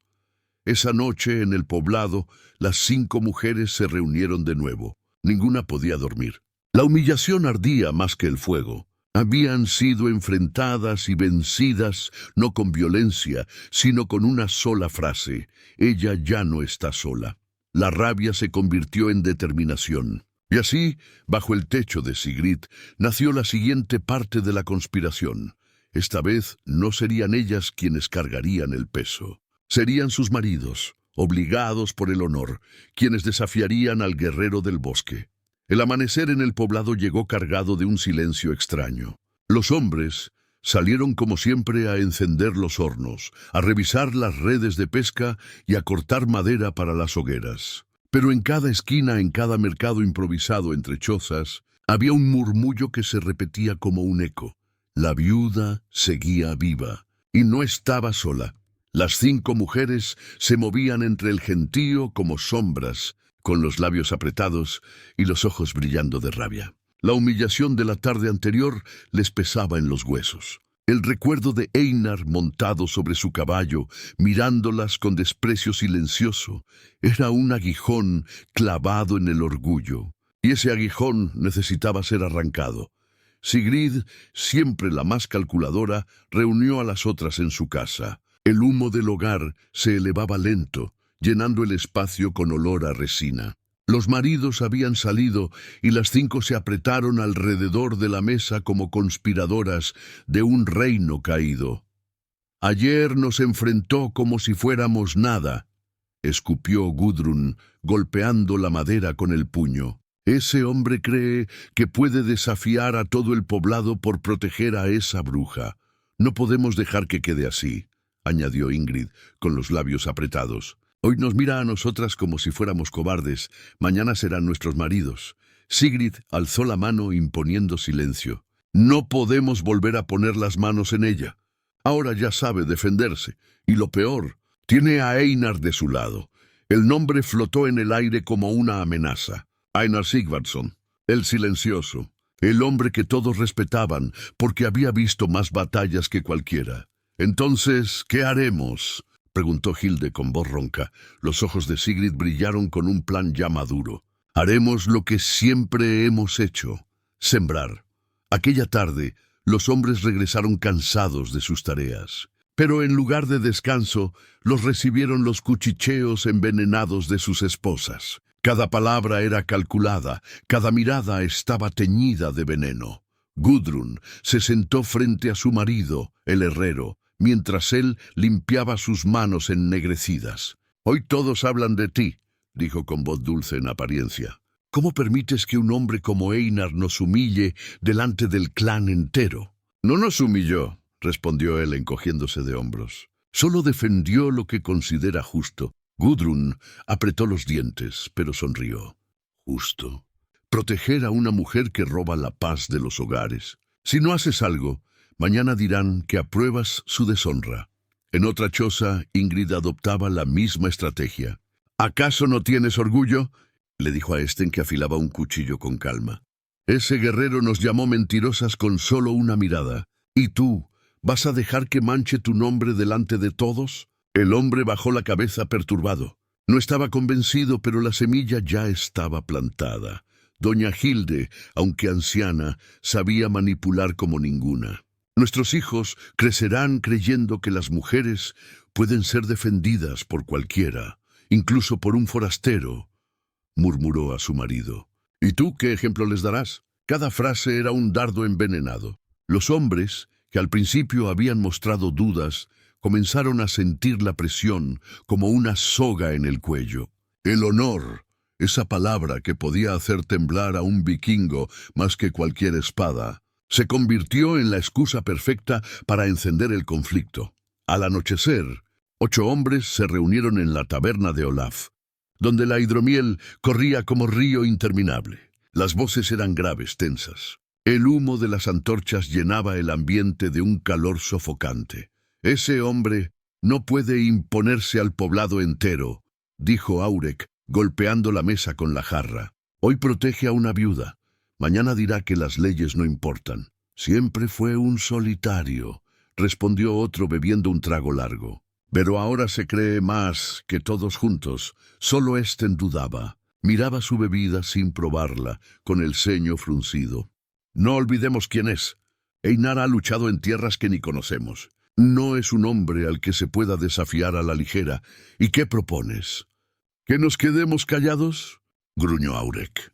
Esa noche, en el poblado, las 5 mujeres se reunieron de nuevo. Ninguna podía dormir. La humillación ardía más que el fuego. Habían sido enfrentadas y vencidas, no con violencia, sino con una sola frase: «Ella ya no está sola». La rabia se convirtió en determinación. Y así, bajo el techo de Sigrid, nació la siguiente parte de la conspiración. Esta vez no serían ellas quienes cargarían el peso. Serían sus maridos, obligados por el honor, quienes desafiarían al guerrero del bosque. El amanecer en el poblado llegó cargado de un silencio extraño. Los hombres salieron como siempre a encender los hornos, a revisar las redes de pesca y a cortar madera para las hogueras. Pero en cada esquina, en cada mercado improvisado entre chozas, había un murmullo que se repetía como un eco. La viuda seguía viva, y no estaba sola. Las 5 mujeres se movían entre el gentío como sombras, con los labios apretados y los ojos brillando de rabia. La humillación de la tarde anterior les pesaba en los huesos. El recuerdo de Einar montado sobre su caballo, mirándolas con desprecio silencioso, era un aguijón clavado en el orgullo, y ese aguijón necesitaba ser arrancado. Sigrid, siempre la más calculadora, reunió a las otras en su casa. El humo del hogar se elevaba lento, llenando el espacio con olor a resina. Los maridos habían salido y las 5 se apretaron alrededor de la mesa como conspiradoras de un reino caído. «Ayer nos enfrentó como si fuéramos nada», escupió Gudrun, golpeando la madera con el puño. Ese hombre cree que puede desafiar a todo el poblado por proteger a esa bruja. No podemos dejar que quede así, añadió Ingrid, con los labios apretados. Hoy nos mira a nosotras como si fuéramos cobardes, mañana serán nuestros maridos. Sigrid alzó la mano imponiendo silencio. No podemos volver a poner las manos en ella. Ahora ya sabe defenderse, y lo peor, tiene a Einar de su lado. El nombre flotó en el aire como una amenaza. Einar Sigvardsson, el silencioso, el hombre que todos respetaban porque había visto más batallas que cualquiera. Entonces, ¿qué haremos?, preguntó Hilde con voz ronca. Los ojos de Sigrid brillaron con un plan ya maduro. Haremos lo que siempre hemos hecho, sembrar. Aquella tarde, los hombres regresaron cansados de sus tareas. Pero en lugar de descanso, los recibieron los cuchicheos envenenados de sus esposas. Cada palabra era calculada, cada mirada estaba teñida de veneno. Gudrun se sentó frente a su marido, el herrero, mientras él limpiaba sus manos ennegrecidas. «Hoy todos hablan de ti», dijo con voz dulce en apariencia. «¿Cómo permites que un hombre como Einar nos humille delante del clan entero?» «No nos humilló», respondió él encogiéndose de hombros. «Solo defendió lo que considera justo». Gudrun apretó los dientes, pero sonrió. «Justo. Proteger a una mujer que roba la paz de los hogares. Si no haces algo, mañana dirán que apruebas su deshonra». En otra choza, Ingrid adoptaba la misma estrategia. «¿Acaso no tienes orgullo?», le dijo a Esten, que afilaba un cuchillo con calma. «Ese guerrero nos llamó mentirosas con solo una mirada. ¿Y tú, vas a dejar que manche tu nombre delante de todos?». El hombre bajó la cabeza perturbado. No estaba convencido, pero la semilla ya estaba plantada. Doña Hilde, aunque anciana, sabía manipular como ninguna. «Nuestros hijos crecerán creyendo que las mujeres pueden ser defendidas por cualquiera, incluso por un forastero», murmuró a su marido. «¿Y tú qué ejemplo les darás?». Cada frase era un dardo envenenado. Los hombres, que al principio habían mostrado dudas, comenzaron a sentir la presión como una soga en el cuello. El honor, esa palabra que podía hacer temblar a un vikingo más que cualquier espada, se convirtió en la excusa perfecta para encender el conflicto. Al anochecer, 8 hombres se reunieron en la taberna de Olaf, donde la hidromiel corría como río interminable. Las voces eran graves, tensas. El humo de las antorchas llenaba el ambiente de un calor sofocante. «Ese hombre no puede imponerse al poblado entero», dijo Aurek, golpeando la mesa con la jarra. «Hoy protege a una viuda. Mañana dirá que las leyes no importan». «Siempre fue un solitario», respondió otro bebiendo un trago largo. «Pero ahora se cree más que todos juntos». Solo Esten dudaba. Miraba su bebida sin probarla, con el ceño fruncido. «No olvidemos quién es. Einar ha luchado en tierras que ni conocemos. No es un hombre al que se pueda desafiar a la ligera. ¿Y qué propones?». «¿Que nos quedemos callados?», gruñó Aurek.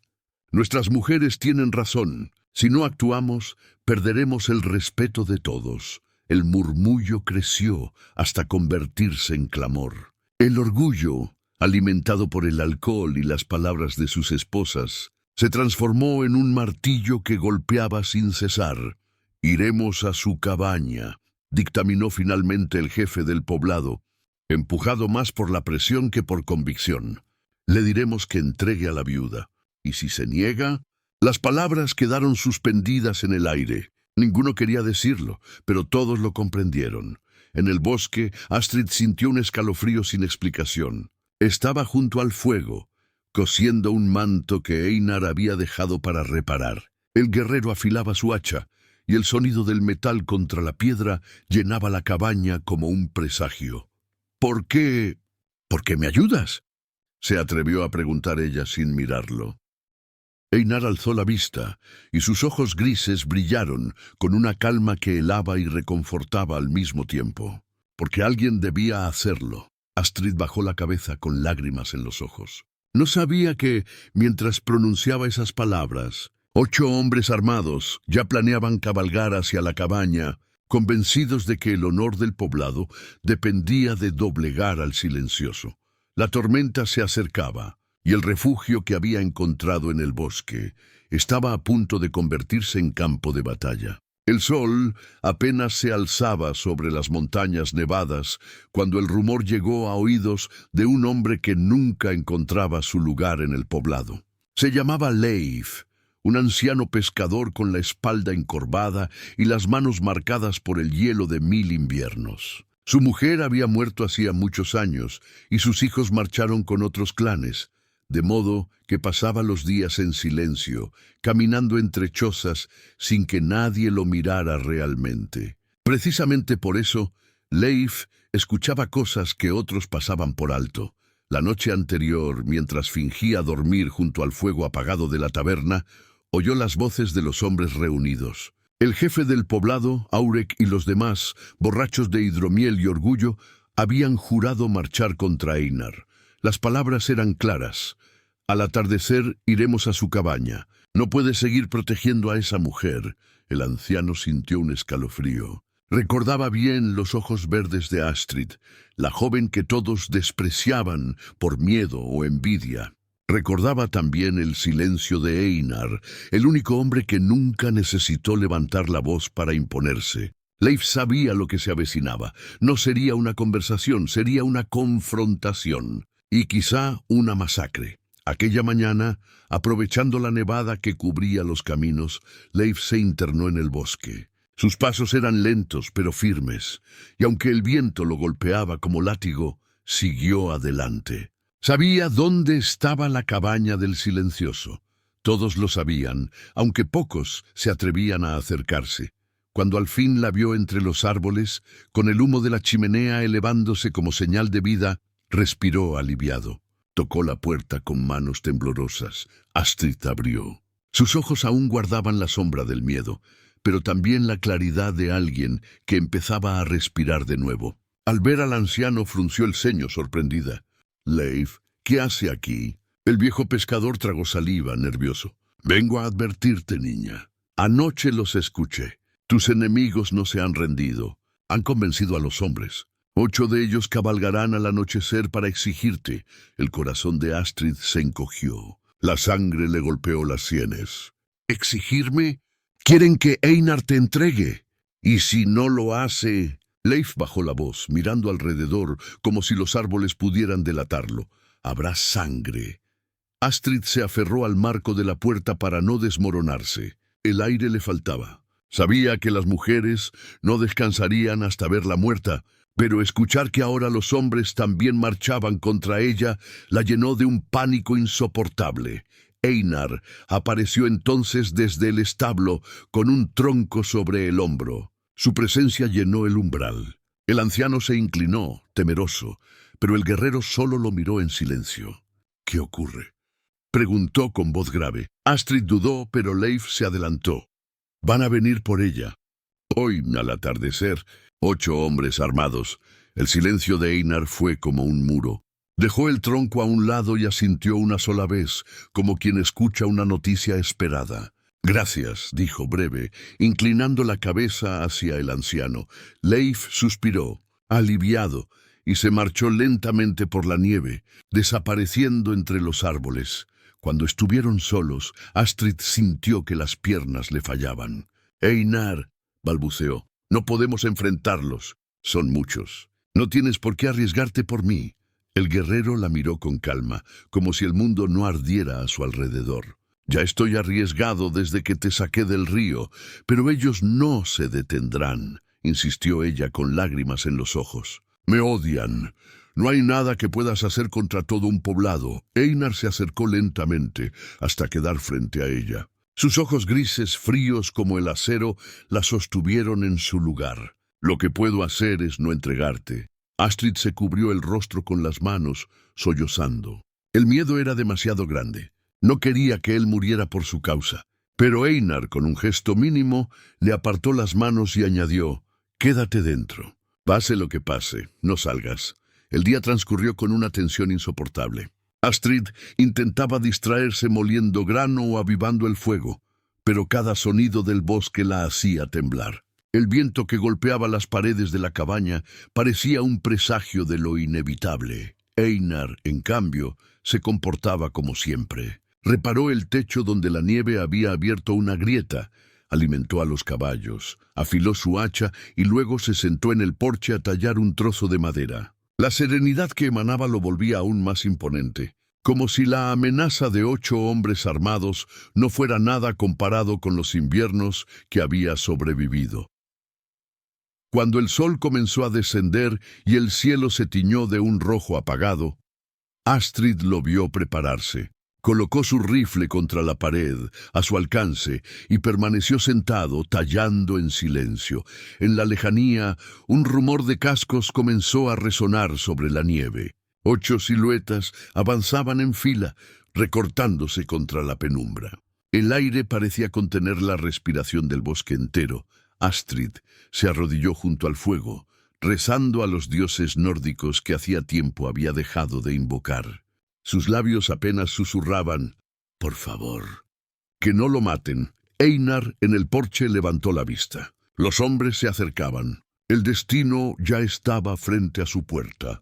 «Nuestras mujeres tienen razón. Si no actuamos, perderemos el respeto de todos». El murmullo creció hasta convertirse en clamor. El orgullo, alimentado por el alcohol y las palabras de sus esposas, se transformó en un martillo que golpeaba sin cesar. «Iremos a su cabaña», dictaminó finalmente el jefe del poblado, empujado más por la presión que por convicción. «Le diremos que entregue a la viuda. ¿Y si se niega?». Las palabras quedaron suspendidas en el aire. Ninguno quería decirlo, pero todos lo comprendieron. En el bosque, Astrid sintió un escalofrío sin explicación. Estaba junto al fuego, cosiendo un manto que Einar había dejado para reparar. El guerrero afilaba su hacha, y el sonido del metal contra la piedra llenaba la cabaña como un presagio. «¿Por qué? ¿Por qué me ayudas?», se atrevió a preguntar ella sin mirarlo. Einar alzó la vista, y sus ojos grises brillaron con una calma que helaba y reconfortaba al mismo tiempo. «Porque alguien debía hacerlo». Astrid bajó la cabeza con lágrimas en los ojos. No sabía que, mientras pronunciaba esas palabras, 8 hombres armados ya planeaban cabalgar hacia la cabaña, convencidos de que el honor del poblado dependía de doblegar al silencioso. La tormenta se acercaba. y el refugio que había encontrado en el bosque estaba a punto de convertirse en campo de batalla. El sol apenas se alzaba sobre las montañas nevadas cuando el rumor llegó a oídos de un hombre que nunca encontraba su lugar en el poblado. Se llamaba Leif, un anciano pescador con la espalda encorvada y las manos marcadas por el hielo de 1000 inviernos. Su mujer había muerto hacía muchos años y sus hijos marcharon con otros clanes, de modo que pasaba los días en silencio, caminando entre chozas sin que nadie lo mirara realmente. Precisamente por eso, Leif escuchaba cosas que otros pasaban por alto. La noche anterior, mientras fingía dormir junto al fuego apagado de la taberna, oyó las voces de los hombres reunidos. El jefe del poblado, Aurek, y los demás, borrachos de hidromiel y orgullo, habían jurado marchar contra Einar. Las palabras eran claras. Al atardecer iremos a su cabaña. No puede seguir protegiendo a esa mujer. El anciano sintió un escalofrío. Recordaba bien los ojos verdes de Astrid, la joven que todos despreciaban por miedo o envidia. Recordaba también el silencio de Einar, el único hombre que nunca necesitó levantar la voz para imponerse. Leif sabía lo que se avecinaba. No sería una conversación, sería una confrontación. Y quizá una masacre. Aquella mañana, aprovechando la nevada que cubría los caminos, Leif se internó en el bosque. Sus pasos eran lentos pero firmes, y aunque el viento lo golpeaba como látigo, siguió adelante. Sabía dónde estaba la cabaña del silencioso. Todos lo sabían, aunque pocos se atrevían a acercarse. Cuando al fin la vio entre los árboles, con el humo de la chimenea elevándose como señal de vida, respiró aliviado. Tocó la puerta con manos temblorosas. Astrid abrió. Sus ojos aún guardaban la sombra del miedo, pero también la claridad de alguien que empezaba a respirar de nuevo. Al ver al anciano frunció el ceño sorprendida. «Leif, ¿qué hace aquí?» El viejo pescador tragó saliva, nervioso. «Vengo a advertirte, niña. Anoche los escuché. Tus enemigos no se han rendido. Han convencido a los hombres. 8 de ellos cabalgarán al anochecer para exigirte». El corazón de Astrid se encogió. La sangre le golpeó las sienes. «¿Exigirme? Quieren que Einar te entregue. Y si no lo hace...» Leif bajó la voz, mirando alrededor, como si los árboles pudieran delatarlo. «Habrá sangre». Astrid se aferró al marco de la puerta para no desmoronarse. El aire le faltaba. Sabía que las mujeres no descansarían hasta verla muerta, pero escuchar que ahora los hombres también marchaban contra ella la llenó de un pánico insoportable. Einar apareció entonces desde el establo con un tronco sobre el hombro. Su presencia llenó el umbral. El anciano se inclinó, temeroso, pero el guerrero solo lo miró en silencio. «¿Qué ocurre?», preguntó con voz grave. Astrid dudó, pero Leif se adelantó. «Van a venir por ella. Hoy, al atardecer, 8 hombres armados». El silencio de Einar fue como un muro. Dejó el tronco a un lado y asintió una sola vez, como quien escucha una noticia esperada. «Gracias», dijo breve, inclinando la cabeza hacia el anciano. Leif suspiró, aliviado, y se marchó lentamente por la nieve, desapareciendo entre los árboles. Cuando estuvieron solos, Astrid sintió que las piernas le fallaban. «Einar», balbuceó, «no podemos enfrentarlos. Son muchos. No tienes por qué arriesgarte por mí». El guerrero la miró con calma, como si el mundo no ardiera a su alrededor. «Ya estoy arriesgado desde que te saqué del río, pero ellos no se detendrán», insistió ella con lágrimas en los ojos. «Me odian. No hay nada que puedas hacer contra todo un poblado». Einar se acercó lentamente hasta quedar frente a ella. Sus ojos grises, fríos como el acero, la sostuvieron en su lugar. «Lo que puedo hacer es no entregarte». Astrid se cubrió el rostro con las manos, sollozando. El miedo era demasiado grande. No quería que él muriera por su causa. Pero Einar, con un gesto mínimo, le apartó las manos y añadió: «Quédate dentro. Pase lo que pase, no salgas». El día transcurrió con una tensión insoportable. Astrid intentaba distraerse moliendo grano o avivando el fuego, pero cada sonido del bosque la hacía temblar. El viento que golpeaba las paredes de la cabaña parecía un presagio de lo inevitable. Einar, en cambio, se comportaba como siempre. Reparó el techo donde la nieve había abierto una grieta, alimentó a los caballos, afiló su hacha y luego se sentó en el porche a tallar un trozo de madera. La serenidad que emanaba lo volvía aún más imponente, como si la amenaza de 8 hombres armados no fuera nada comparado con los inviernos que había sobrevivido. Cuando el sol comenzó a descender y el cielo se tiñó de un rojo apagado, Astrid lo vio prepararse. Colocó su rifle contra la pared, a su alcance, y permaneció sentado, tallando en silencio. En la lejanía, un rumor de cascos comenzó a resonar sobre la nieve. 8 siluetas avanzaban en fila, recortándose contra la penumbra. El aire parecía contener la respiración del bosque entero. Astrid se arrodilló junto al fuego, rezando a los dioses nórdicos que hacía tiempo había dejado de invocar. Sus labios apenas susurraban, «Por favor, que no lo maten». Einar en el porche levantó la vista. Los hombres se acercaban. El destino ya estaba frente a su puerta.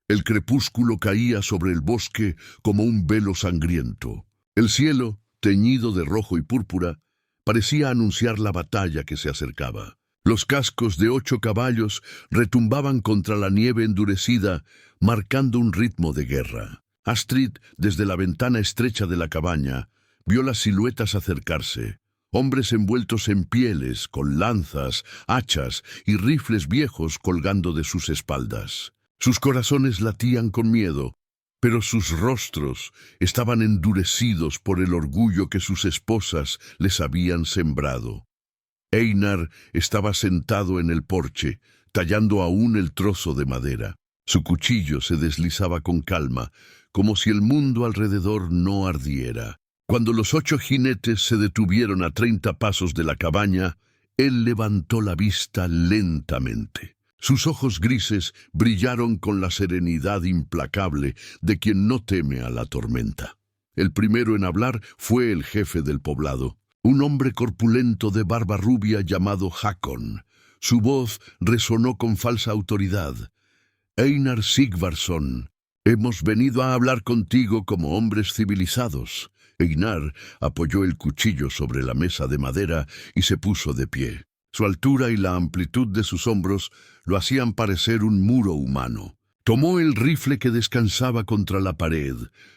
El crepúsculo caía sobre el bosque como un velo sangriento. El cielo, teñido de rojo y púrpura, parecía anunciar la batalla que se acercaba. Los cascos de 8 caballos retumbaban contra la nieve endurecida, marcando un ritmo de guerra. Astrid, desde la ventana estrecha de la cabaña, vio las siluetas acercarse. Hombres envueltos en pieles, con lanzas, hachas y rifles viejos colgando de sus espaldas. Sus corazones latían con miedo, pero sus rostros estaban endurecidos por el orgullo que sus esposas les habían sembrado. Einar estaba sentado en el porche, tallando aún el trozo de madera. Su cuchillo se deslizaba con calma, como si el mundo alrededor no ardiera. Cuando los 8 jinetes se detuvieron a 30 pasos de la cabaña, él levantó la vista lentamente. Sus ojos grises brillaron con la serenidad implacable de quien no teme a la tormenta. El primero en hablar fue el jefe del poblado, un hombre corpulento de barba rubia llamado Hakon. Su voz resonó con falsa autoridad. «Einar Sigvarsson, hemos venido a hablar contigo como hombres civilizados». Einar apoyó el cuchillo sobre la mesa de madera y se puso de pie. Su altura y la amplitud de sus hombros lo hacían parecer un muro humano. Tomó el rifle que descansaba contra la pared,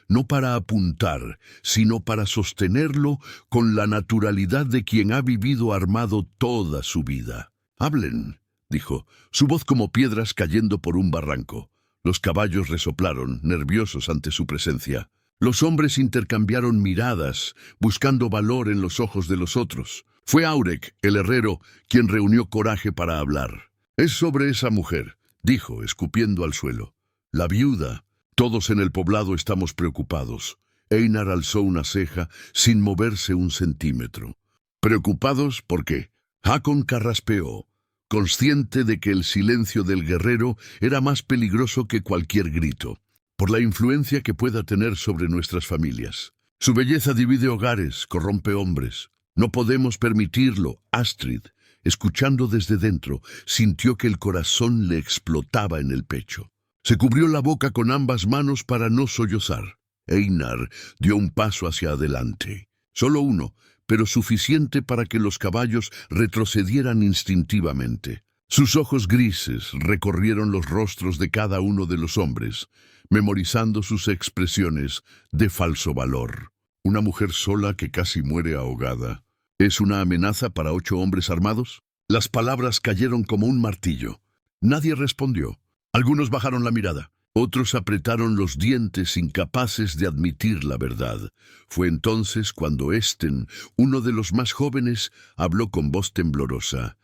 no para apuntar, sino para sostenerlo con la naturalidad de quien ha vivido armado toda su vida. «Hablen», dijo, su voz como piedras cayendo por un barranco. Los caballos resoplaron, nerviosos ante su presencia. Los hombres intercambiaron miradas, buscando valor en los ojos de los otros. Fue Aurek, el herrero, quien reunió coraje para hablar. «Es sobre esa mujer», dijo, escupiendo al suelo. «La viuda. Todos en el poblado estamos preocupados». Einar alzó una ceja sin moverse un centímetro. «¿Preocupados por qué?» Hakon carraspeó, consciente de que el silencio del guerrero era más peligroso que cualquier grito, por la influencia que pueda tener sobre nuestras familias. Su belleza divide hogares, corrompe hombres. No podemos permitirlo. Astrid, escuchando desde dentro, sintió que el corazón le explotaba en el pecho. Se cubrió la boca con ambas manos para no sollozar. Einar dio un paso hacia adelante. Solo uno, pero suficiente para que los caballos retrocedieran instintivamente. Sus ojos grises recorrieron los rostros de cada uno de los hombres, memorizando sus expresiones de falso valor. Una mujer sola que casi muere ahogada. ¿Es una amenaza para 8 hombres armados? Las palabras cayeron como un martillo. Nadie respondió. Algunos bajaron la mirada. Otros apretaron los dientes, incapaces de admitir la verdad. Fue entonces cuando Esten, uno de los más jóvenes, habló con voz temblorosa.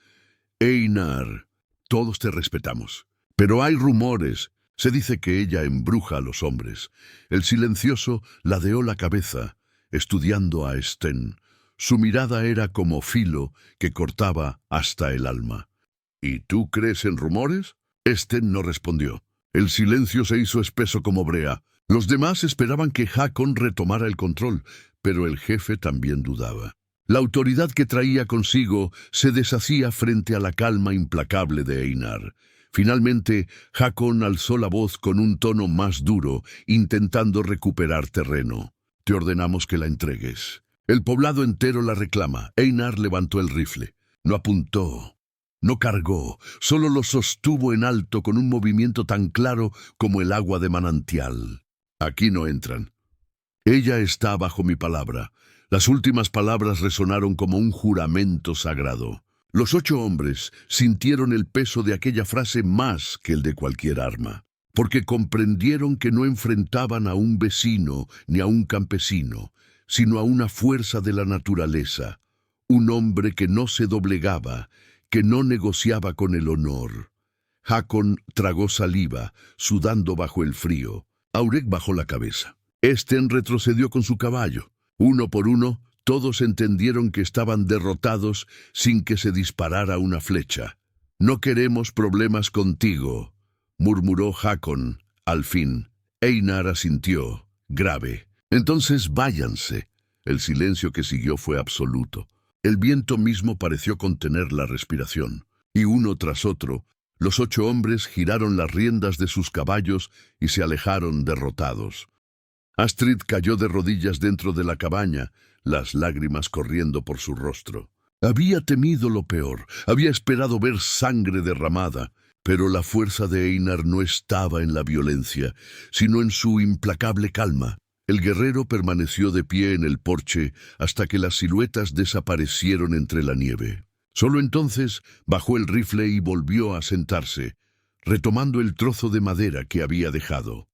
«Einar, todos te respetamos. Pero hay rumores. Se dice que ella embruja a los hombres». El silencioso ladeó la cabeza, estudiando a Esten. Su mirada era como filo que cortaba hasta el alma. «¿Y tú crees en rumores?» Esten no respondió. El silencio se hizo espeso como brea. Los demás esperaban que Hakon retomara el control, pero el jefe también dudaba. La autoridad que traía consigo se deshacía frente a la calma implacable de Einar. Finalmente, Hakon alzó la voz con un tono más duro, intentando recuperar terreno. Te ordenamos que la entregues. El poblado entero la reclama. Einar levantó el rifle. No apuntó, no cargó, solo lo sostuvo en alto con un movimiento tan claro como el agua de manantial. Aquí no entran. Ella está bajo mi palabra. Las últimas palabras resonaron como un juramento sagrado. Los 8 hombres sintieron el peso de aquella frase más que el de cualquier arma, porque comprendieron que no enfrentaban a un vecino ni a un campesino, sino a una fuerza de la naturaleza, un hombre que no se doblegaba, que no negociaba con el honor. Hakon tragó saliva, sudando bajo el frío. Aurek bajó la cabeza. Esten retrocedió con su caballo. Uno por uno, todos entendieron que estaban derrotados sin que se disparara una flecha. No queremos problemas contigo, murmuró Hakon, al fin. Einar asintió, grave. Entonces váyanse. El silencio que siguió fue absoluto. El viento mismo pareció contener la respiración, y uno tras otro, los 8 hombres giraron las riendas de sus caballos y se alejaron derrotados. Astrid cayó de rodillas dentro de la cabaña, las lágrimas corriendo por su rostro. Había temido lo peor, había esperado ver sangre derramada, pero la fuerza de Einar no estaba en la violencia, sino en su implacable calma. El guerrero permaneció de pie en el porche hasta que las siluetas desaparecieron entre la nieve. Solo entonces bajó el rifle y volvió a sentarse, retomando el trozo de madera que había dejado.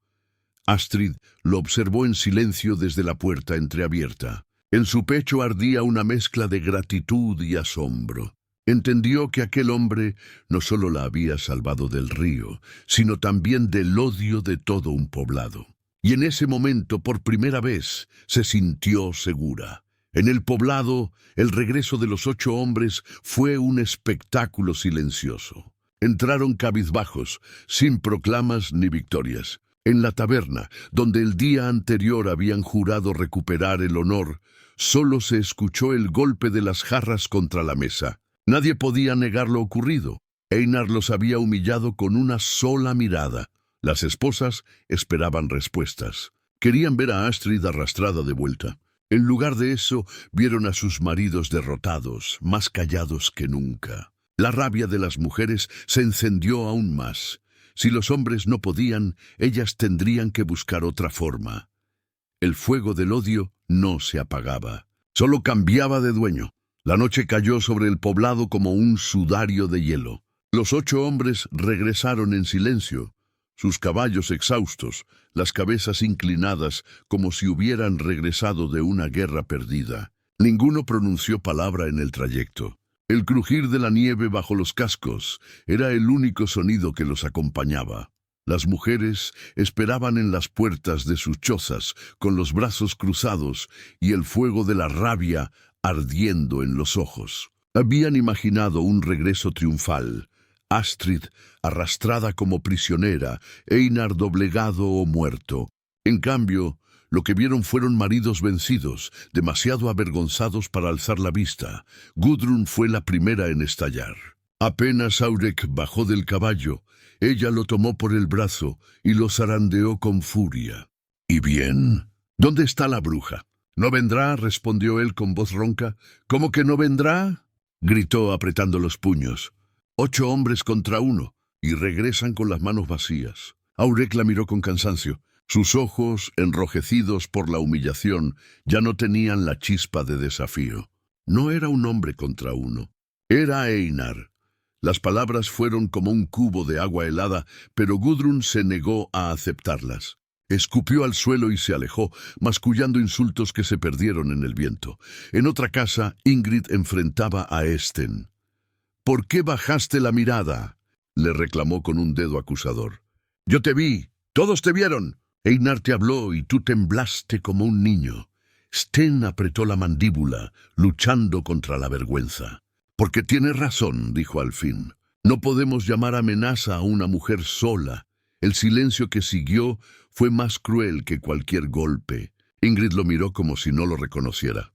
Astrid lo observó en silencio desde la puerta entreabierta. En su pecho ardía una mezcla de gratitud y asombro. Entendió que aquel hombre no solo la había salvado del río, sino también del odio de todo un poblado. Y en ese momento, por primera vez, se sintió segura. En el poblado, el regreso de los 8 hombres fue un espectáculo silencioso. Entraron cabizbajos, sin proclamas ni victorias. En la taberna, donde el día anterior habían jurado recuperar el honor, solo se escuchó el golpe de las jarras contra la mesa. Nadie podía negar lo ocurrido. Einar los había humillado con una sola mirada. Las esposas esperaban respuestas. Querían ver a Astrid arrastrada de vuelta. En lugar de eso, vieron a sus maridos derrotados, más callados que nunca. La rabia de las mujeres se encendió aún más. Si los hombres no podían, ellas tendrían que buscar otra forma. El fuego del odio no se apagaba, solo cambiaba de dueño. La noche cayó sobre el poblado como un sudario de hielo. Los 8 hombres regresaron en silencio, sus caballos exhaustos, las cabezas inclinadas como si hubieran regresado de una guerra perdida. Ninguno pronunció palabra en el trayecto. El crujir de la nieve bajo los cascos era el único sonido que los acompañaba. Las mujeres esperaban en las puertas de sus chozas, con los brazos cruzados y el fuego de la rabia ardiendo en los ojos. Habían imaginado un regreso triunfal. Astrid arrastrada como prisionera, Einar doblegado o muerto. En cambio, lo que vieron fueron maridos vencidos, demasiado avergonzados para alzar la vista. Gudrun fue la primera en estallar. Apenas Aurek bajó del caballo, ella lo tomó por el brazo y lo zarandeó con furia. ¿Y bien? ¿Dónde está la bruja? ¿No vendrá?, respondió él con voz ronca. ¿Cómo que no vendrá?, gritó apretando los puños. 8 hombres contra 1, y regresan con las manos vacías. Aurek la miró con cansancio. Sus ojos, enrojecidos por la humillación, ya no tenían la chispa de desafío. No era un hombre contra 1. Era Einar. Las palabras fueron como un cubo de agua helada, pero Gudrun se negó a aceptarlas. Escupió al suelo y se alejó, mascullando insultos que se perdieron en el viento. En otra casa, Ingrid enfrentaba a Esten. «¿Por qué bajaste la mirada?», le reclamó con un dedo acusador. «Yo te vi, todos te vieron. Einar te habló y tú temblaste como un niño». Sten apretó la mandíbula, luchando contra la vergüenza. «Porque tienes razón», dijo al fin. «No podemos llamar amenaza a una mujer sola». El silencio que siguió fue más cruel que cualquier golpe. Ingrid lo miró como si no lo reconociera.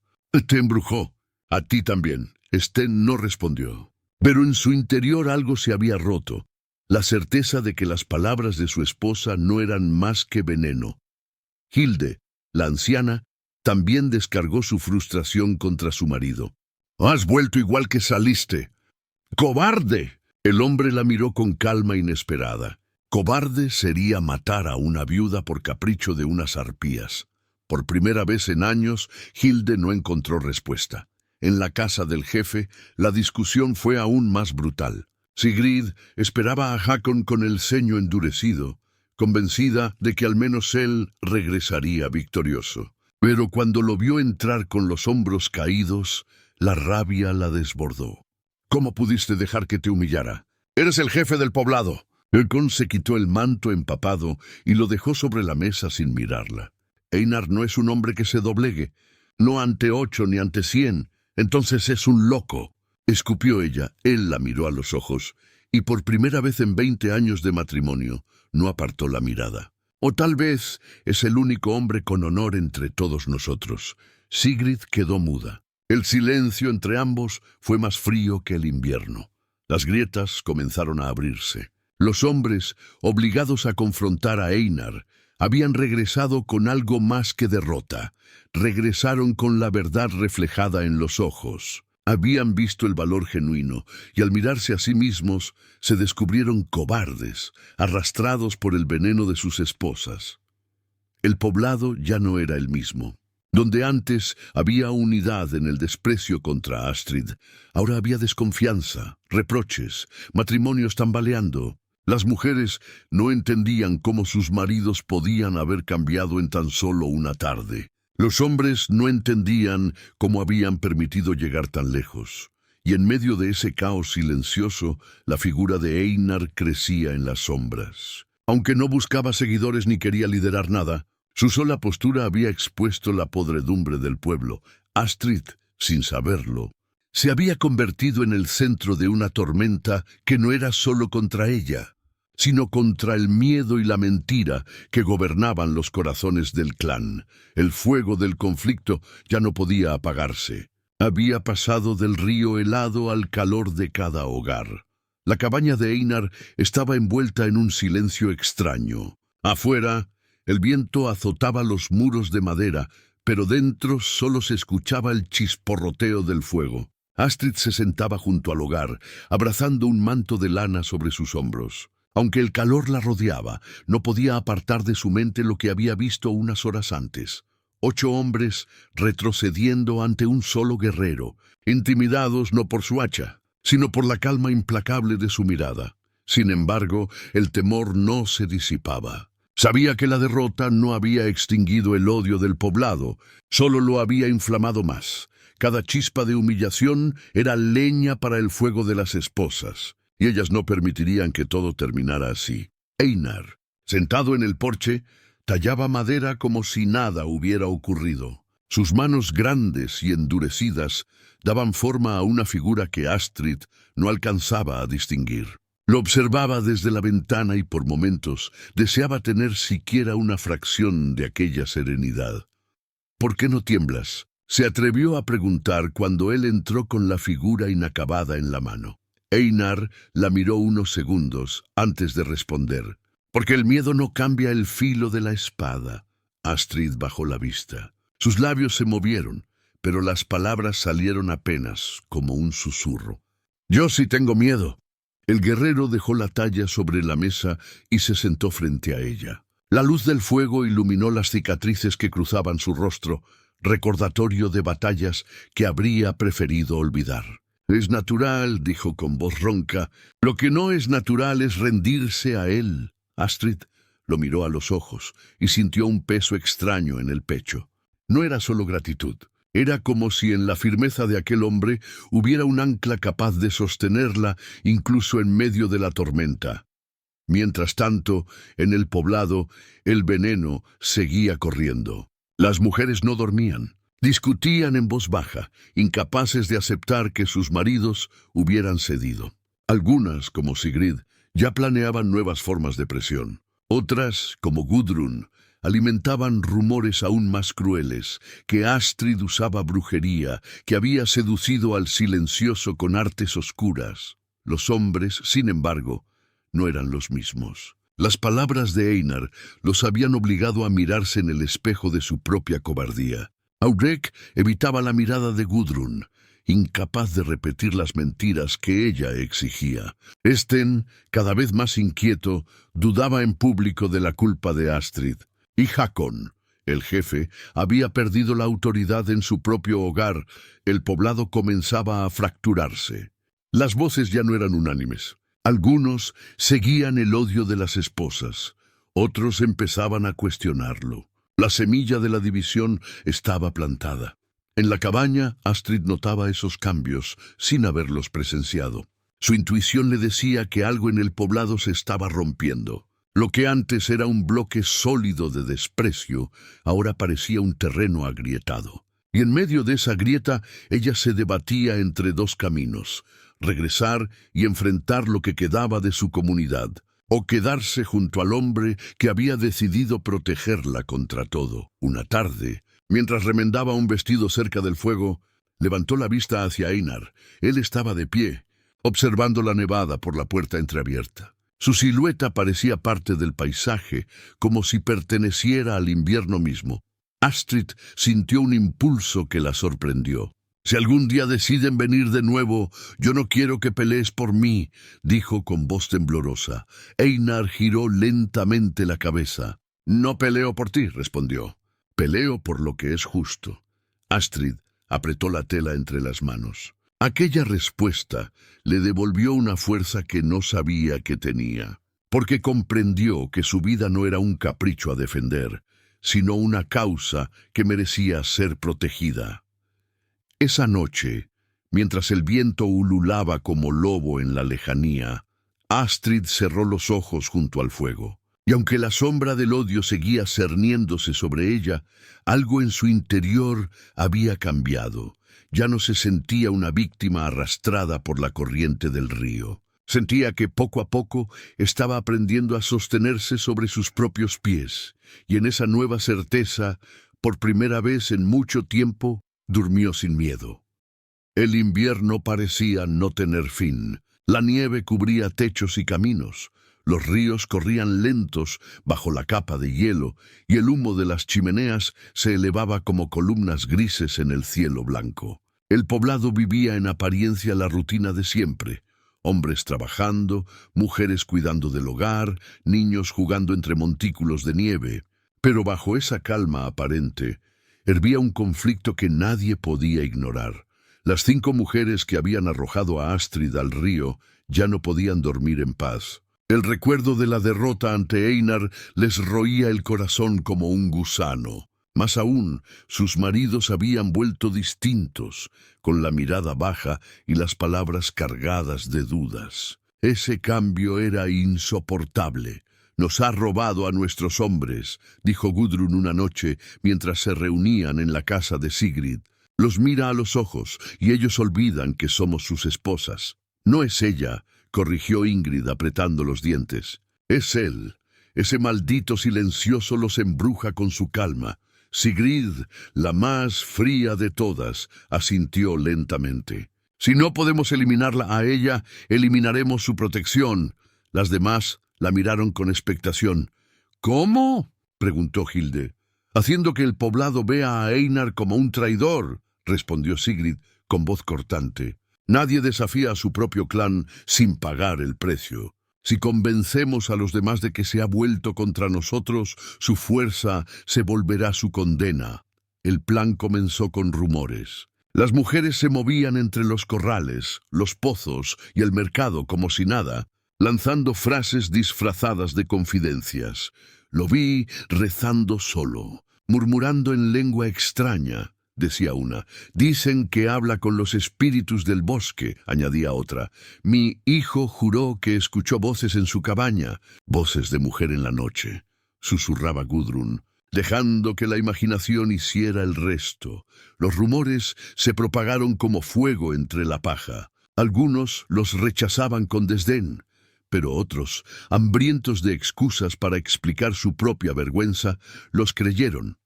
«Te embrujó. A ti también». Sten no respondió. Pero en su interior algo se había roto. la certeza de que las palabras de su esposa no eran más que veneno. Hilde, la anciana, también descargó su frustración contra su marido. «Has vuelto igual que saliste. ¡Cobarde!». El hombre la miró con calma inesperada. Cobarde sería matar a una viuda por capricho de unas arpías. Por primera vez en años, Hilde no encontró respuesta. En la casa del jefe, la discusión fue aún más brutal. Sigrid esperaba a Hakon con el ceño endurecido, convencida de que al menos él regresaría victorioso. Pero cuando lo vio entrar con los hombros caídos, la rabia la desbordó. «¿Cómo pudiste dejar que te humillara? Eres el jefe del poblado». Hakon se quitó el manto empapado y lo dejó sobre la mesa sin mirarla. «Einar no es un hombre que se doblegue, no ante 8 ni ante 100, entonces es un loco». Escupió ella, él la miró a los ojos, y por primera vez en 20 años de matrimonio no apartó la mirada. «O tal vez es el único hombre con honor entre todos nosotros». Sigrid quedó muda. El silencio entre ambos fue más frío que el invierno. Las grietas comenzaron a abrirse. Los hombres, obligados a confrontar a Einar, habían regresado con algo más que derrota. Regresaron con la verdad reflejada en los ojos. Habían visto el valor genuino, y al mirarse a sí mismos, se descubrieron cobardes, arrastrados por el veneno de sus esposas. El poblado ya no era el mismo. Donde antes había unidad en el desprecio contra Astrid, ahora había desconfianza, reproches, matrimonios tambaleando. Las mujeres no entendían cómo sus maridos podían haber cambiado en tan solo una tarde. Los hombres no entendían cómo habían permitido llegar tan lejos. Y en medio de ese caos silencioso, la figura de Einar crecía en las sombras. Aunque no buscaba seguidores ni quería liderar nada, su sola postura había expuesto la podredumbre del pueblo. Astrid, sin saberlo, se había convertido en el centro de una tormenta que no era solo contra ella, sino contra el miedo y la mentira que gobernaban los corazones del clan. El fuego del conflicto ya no podía apagarse. Había pasado del río helado al calor de cada hogar. La cabaña de Einar estaba envuelta en un silencio extraño. Afuera, el viento azotaba los muros de madera, pero dentro solo se escuchaba el chisporroteo del fuego. Astrid se sentaba junto al hogar, abrazando un manto de lana sobre sus hombros. Aunque el calor la rodeaba, no podía apartar de su mente lo que había visto unas horas antes. 8 hombres retrocediendo ante un solo guerrero, intimidados no por su hacha, sino por la calma implacable de su mirada. Sin embargo, el temor no se disipaba. Sabía que la derrota no había extinguido el odio del poblado, solo lo había inflamado más. Cada chispa de humillación era leña para el fuego de las esposas, y ellas no permitirían que todo terminara así. Einar, sentado en el porche, tallaba madera como si nada hubiera ocurrido. Sus manos grandes y endurecidas daban forma a una figura que Astrid no alcanzaba a distinguir. Lo observaba desde la ventana y por momentos deseaba tener siquiera una fracción de aquella serenidad. «¿Por qué no tiemblas?», se atrevió a preguntar cuando él entró con la figura inacabada en la mano. Einar la miró unos segundos antes de responder. «Porque el miedo no cambia el filo de la espada». Astrid bajó la vista. Sus labios se movieron, pero las palabras salieron apenas como un susurro. «Yo sí tengo miedo». El guerrero dejó la talla sobre la mesa y se sentó frente a ella. La luz del fuego iluminó las cicatrices que cruzaban su rostro, recordatorio de batallas que habría preferido olvidar. «Es natural», dijo con voz ronca. «Lo que no es natural es rendirse a él». Astrid lo miró a los ojos y sintió un peso extraño en el pecho. No era solo gratitud. Era como si en la firmeza de aquel hombre hubiera un ancla capaz de sostenerla incluso en medio de la tormenta. Mientras tanto, en el poblado, el veneno seguía corriendo. Las mujeres no dormían. Discutían en voz baja, incapaces de aceptar que sus maridos hubieran cedido. Algunas, como Sigrid, ya planeaban nuevas formas de presión. Otras, como Gudrun, alimentaban rumores aún más crueles, que Astrid usaba brujería, que había seducido al silencioso con artes oscuras. Los hombres, sin embargo, no eran los mismos. Las palabras de Einar los habían obligado a mirarse en el espejo de su propia cobardía. Aurek evitaba la mirada de Gudrun, incapaz de repetir las mentiras que ella exigía. Sten, cada vez más inquieto, dudaba en público de la culpa de Astrid. Y Hakon, el jefe, había perdido la autoridad en su propio hogar. El poblado comenzaba a fracturarse. Las voces ya no eran unánimes. Algunos seguían el odio de las esposas, otros empezaban a cuestionarlo. La semilla de la división estaba plantada. En la cabaña, Astrid notaba esos cambios sin haberlos presenciado. Su intuición le decía que algo en el poblado se estaba rompiendo. Lo que antes era un bloque sólido de desprecio, ahora parecía un terreno agrietado. Y en medio de esa grieta, ella se debatía entre dos caminos: regresar y enfrentar lo que quedaba de su comunidad, o quedarse junto al hombre que había decidido protegerla contra todo. Una tarde, mientras remendaba un vestido cerca del fuego, levantó la vista hacia Einar. Él estaba de pie, observando la nevada por la puerta entreabierta. Su silueta parecía parte del paisaje, como si perteneciera al invierno mismo. Astrid sintió un impulso que la sorprendió. «Si algún día deciden venir de nuevo, yo no quiero que pelees por mí», dijo con voz temblorosa. Einar giró lentamente la cabeza. «No peleo por ti», respondió. «Peleo por lo que es justo». Astrid apretó la tela entre las manos. Aquella respuesta le devolvió una fuerza que no sabía que tenía, porque comprendió que su vida no era un capricho a defender, sino una causa que merecía ser protegida. Esa noche, mientras el viento ululaba como lobo en la lejanía, Astrid cerró los ojos junto al fuego. Y aunque la sombra del odio seguía cerniéndose sobre ella, algo en su interior había cambiado. Ya no se sentía una víctima arrastrada por la corriente del río. Sentía que poco a poco estaba aprendiendo a sostenerse sobre sus propios pies, y en esa nueva certeza, por primera vez en mucho tiempo, durmió sin miedo. El invierno parecía no tener fin. La nieve cubría techos y caminos. Los ríos corrían lentos bajo la capa de hielo y el humo de las chimeneas se elevaba como columnas grises en el cielo blanco. El poblado vivía en apariencia la rutina de siempre. Hombres trabajando, mujeres cuidando del hogar, niños jugando entre montículos de nieve. Pero bajo esa calma aparente, hervía un conflicto que nadie podía ignorar. Las 5 mujeres que habían arrojado a Astrid al río ya no podían dormir en paz. El recuerdo de la derrota ante Einar les roía el corazón como un gusano. Más aún, sus maridos habían vuelto distintos, con la mirada baja y las palabras cargadas de dudas. Ese cambio era insoportable. «Nos ha robado a nuestros hombres», dijo Gudrun una noche mientras se reunían en la casa de Sigrid. «Los mira a los ojos y ellos olvidan que somos sus esposas». «No es ella», corrigió Ingrid apretando los dientes. «Es él. Ese maldito silencioso los embruja con su calma». Sigrid, la más fría de todas, asintió lentamente. «Si no podemos eliminarla a ella, eliminaremos su protección». Las demás la miraron con expectación. «¿Cómo?», preguntó Hilde. «Haciendo que el poblado vea a Einar como un traidor», respondió Sigrid con voz cortante. «Nadie desafía a su propio clan sin pagar el precio. Si convencemos a los demás de que se ha vuelto contra nosotros, su fuerza se volverá su condena». El plan comenzó con rumores. Las mujeres se movían entre los corrales, los pozos y el mercado como si nada, lanzando frases disfrazadas de confidencias. «Lo vi rezando solo, murmurando en lengua extraña», decía una. «Dicen que habla con los espíritus del bosque», añadía otra. «Mi hijo juró que escuchó voces en su cabaña». «Voces de mujer en la noche», susurraba Gudrun, dejando que la imaginación hiciera el resto. Los rumores se propagaron como fuego entre la paja. Algunos los rechazaban con desdén, pero otros, hambrientos de excusas para explicar su propia vergüenza, los creyeron.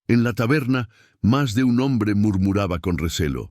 En la taberna, más de un hombre murmuraba con recelo: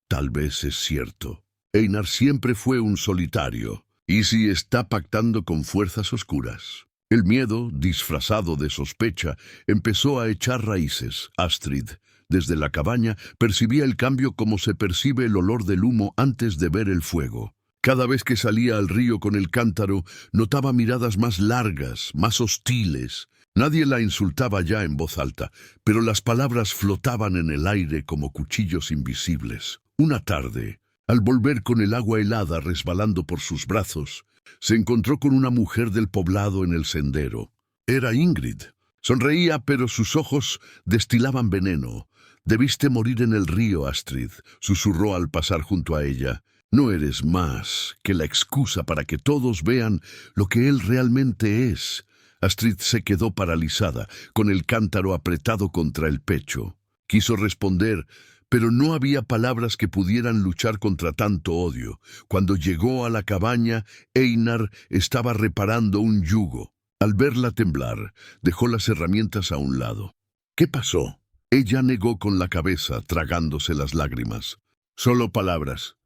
«Tal vez es cierto. Einar siempre fue un solitario. ¿Y si está pactando con fuerzas oscuras? El miedo, disfrazado de sospecha, empezó a echar raíces. Astrid, desde la cabaña, percibía el cambio como se percibe el olor del humo antes de ver el fuego. Cada vez que salía al río con el cántaro, notaba miradas más largas, más hostiles. Nadie la insultaba ya en voz alta, pero las palabras flotaban en el aire como cuchillos invisibles. Una tarde, al volver con el agua helada resbalando por sus brazos, se encontró con una mujer del poblado en el sendero. Era Ingrid. Sonreía, pero sus ojos destilaban veneno. «Debiste morir en el río, Astrid», susurró al pasar junto a ella. «No eres más que la excusa para que todos vean lo que él realmente es». Astrid se quedó paralizada, con el cántaro apretado contra el pecho. Quiso responder, pero no había palabras que pudieran luchar contra tanto odio. Cuando llegó a la cabaña, Einar estaba reparando un yugo. Al verla temblar, dejó las herramientas a un lado. «¿Qué pasó?». Ella negó con la cabeza, tragándose las lágrimas. «Solo palabras.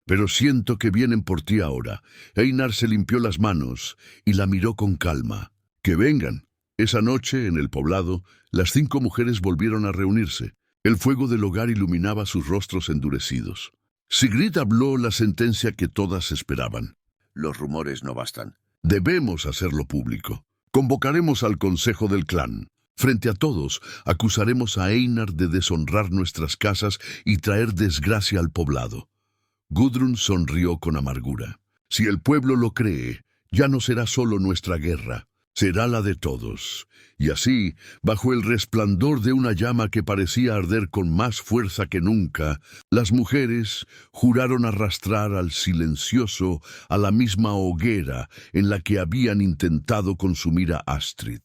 Pero siento que vienen por ti ahora». Einar se limpió las manos y la miró con calma. «Que vengan». Esa noche, en el poblado, las 5 mujeres volvieron a reunirse. El fuego del hogar iluminaba sus rostros endurecidos. Sigrid habló la sentencia que todas esperaban. Los rumores no bastan. Debemos hacerlo público. Convocaremos al consejo del clan. Frente a todos, acusaremos a Einar de deshonrar nuestras casas y traer desgracia al poblado. Gudrun sonrió con amargura. Si el pueblo lo cree, ya no será solo nuestra guerra, será la de todos. Y así, bajo el resplandor de una llama que parecía arder con más fuerza que nunca, las mujeres juraron arrastrar al silencioso a la misma hoguera en la que habían intentado consumir a Astrid.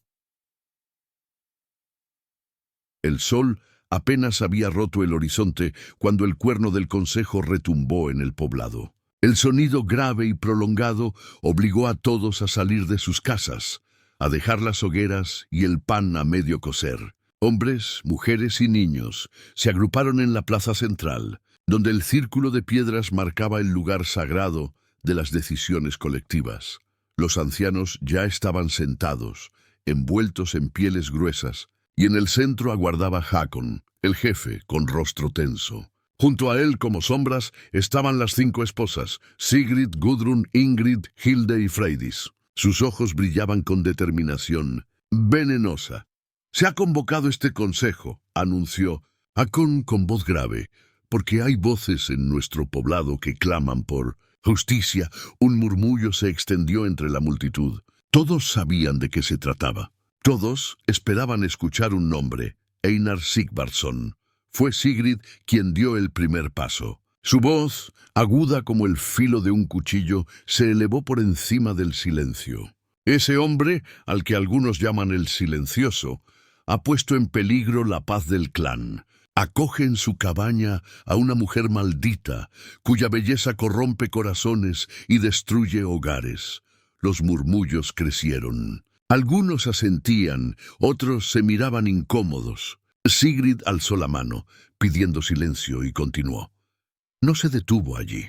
El sol apenas había roto el horizonte cuando el cuerno del consejo retumbó en el poblado. El sonido grave y prolongado obligó a todos a salir de sus casas, a dejar las hogueras y el pan a medio cocer. Hombres, mujeres y niños se agruparon en la plaza central, donde el círculo de piedras marcaba el lugar sagrado de las decisiones colectivas. Los ancianos ya estaban sentados, envueltos en pieles gruesas, y en el centro aguardaba Hakon, el jefe, con rostro tenso. Junto a él, como sombras, estaban las 5 esposas, Sigrid, Gudrun, Ingrid, Hilde y Freydis. Sus ojos brillaban con determinación venenosa. «Se ha convocado este consejo», anunció Hakon con voz grave, «porque hay voces en nuestro poblado que claman por justicia». Un murmullo se extendió entre la multitud. Todos sabían de qué se trataba. Todos esperaban escuchar un nombre, Einar Sigvardsson. Fue Sigrid quien dio el primer paso. Su voz, aguda como el filo de un cuchillo, se elevó por encima del silencio. «Ese hombre, al que algunos llaman el silencioso, ha puesto en peligro la paz del clan. Acoge en su cabaña a una mujer maldita, cuya belleza corrompe corazones y destruye hogares». Los murmullos crecieron. Algunos asentían, otros se miraban incómodos. Sigrid alzó la mano, pidiendo silencio, y continuó. No se detuvo allí.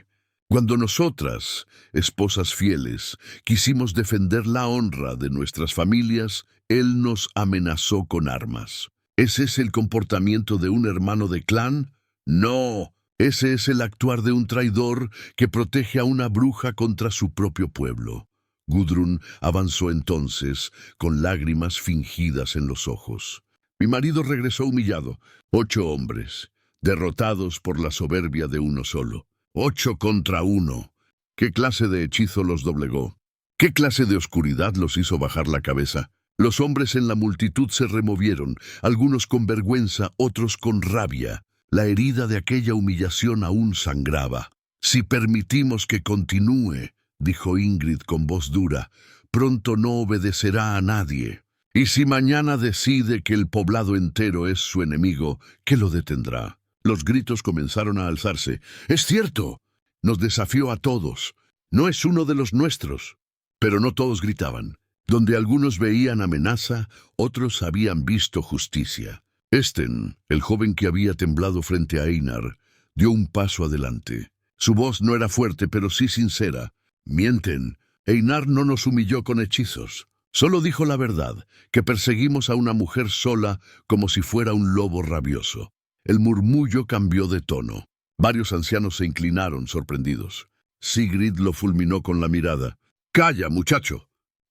Cuando nosotras, esposas fieles, quisimos defender la honra de nuestras familias, él nos amenazó con armas. ¿Ese es el comportamiento de un hermano de clan? No, ese es el actuar de un traidor que protege a una bruja contra su propio pueblo. Gudrun avanzó entonces, con lágrimas fingidas en los ojos. Mi marido regresó humillado. 8 hombres, derrotados por la soberbia de uno solo. 8 contra 1. ¿Qué clase de hechizo los doblegó? ¿Qué clase de oscuridad los hizo bajar la cabeza? Los hombres en la multitud se removieron, algunos con vergüenza, otros con rabia. La herida de aquella humillación aún sangraba. Si permitimos que continúe, dijo Ingrid con voz dura, pronto no obedecerá a nadie. Y si mañana decide que el poblado entero es su enemigo, ¿qué lo detendrá? Los gritos comenzaron a alzarse. «¡Es cierto! Nos desafió a todos. No es uno de los nuestros». Pero no todos gritaban. Donde algunos veían amenaza, otros habían visto justicia. Esten, el joven que había temblado frente a Einar, dio un paso adelante. Su voz no era fuerte, pero sí sincera. Mienten. Einar no nos humilló con hechizos. Solo dijo la verdad, que perseguimos a una mujer sola como si fuera un lobo rabioso. El murmullo cambió de tono. Varios ancianos se inclinaron, sorprendidos. Sigrid lo fulminó con la mirada. «¡Calla, muchacho!»,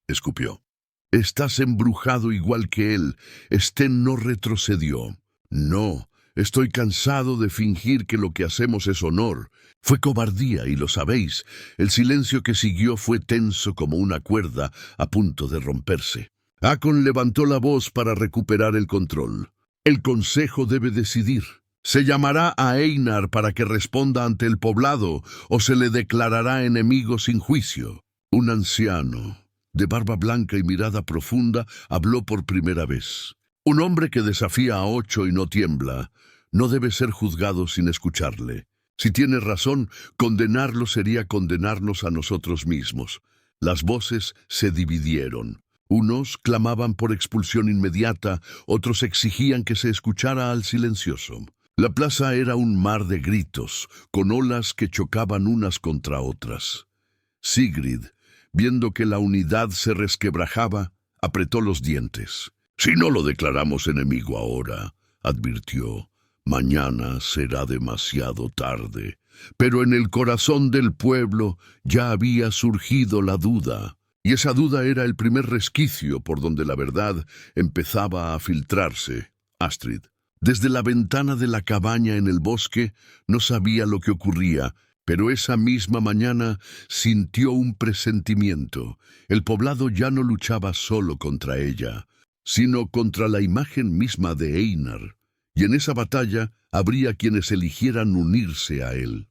escupió. «Estás embrujado igual que él». Sten no retrocedió. «No, estoy cansado de fingir que lo que hacemos es honor. Fue cobardía, y lo sabéis». El silencio que siguió fue tenso como una cuerda a punto de romperse. Hakon levantó la voz para recuperar el control. «El consejo debe decidir. Se llamará a Einar para que responda ante el poblado, o se le declarará enemigo sin juicio». Un anciano, de barba blanca y mirada profunda, habló por primera vez. «Un hombre que desafía a 8 y no tiembla, no debe ser juzgado sin escucharle. Si tiene razón, condenarlo sería condenarnos a nosotros mismos». Las voces se dividieron. Unos clamaban por expulsión inmediata, otros exigían que se escuchara al silencioso. La plaza era un mar de gritos, con olas que chocaban unas contra otras. Sigrid, viendo que la unidad se resquebrajaba, apretó los dientes. «Si no lo declaramos enemigo ahora», advirtió, «mañana será demasiado tarde». Pero en el corazón del pueblo ya había surgido la duda, y esa duda era el primer resquicio por donde la verdad empezaba a filtrarse. Astrid, desde la ventana de la cabaña en el bosque, no sabía lo que ocurría, pero esa misma mañana sintió un presentimiento. El poblado ya no luchaba solo contra ella, sino contra la imagen misma de Einar, y en esa batalla habría quienes eligieran unirse a él.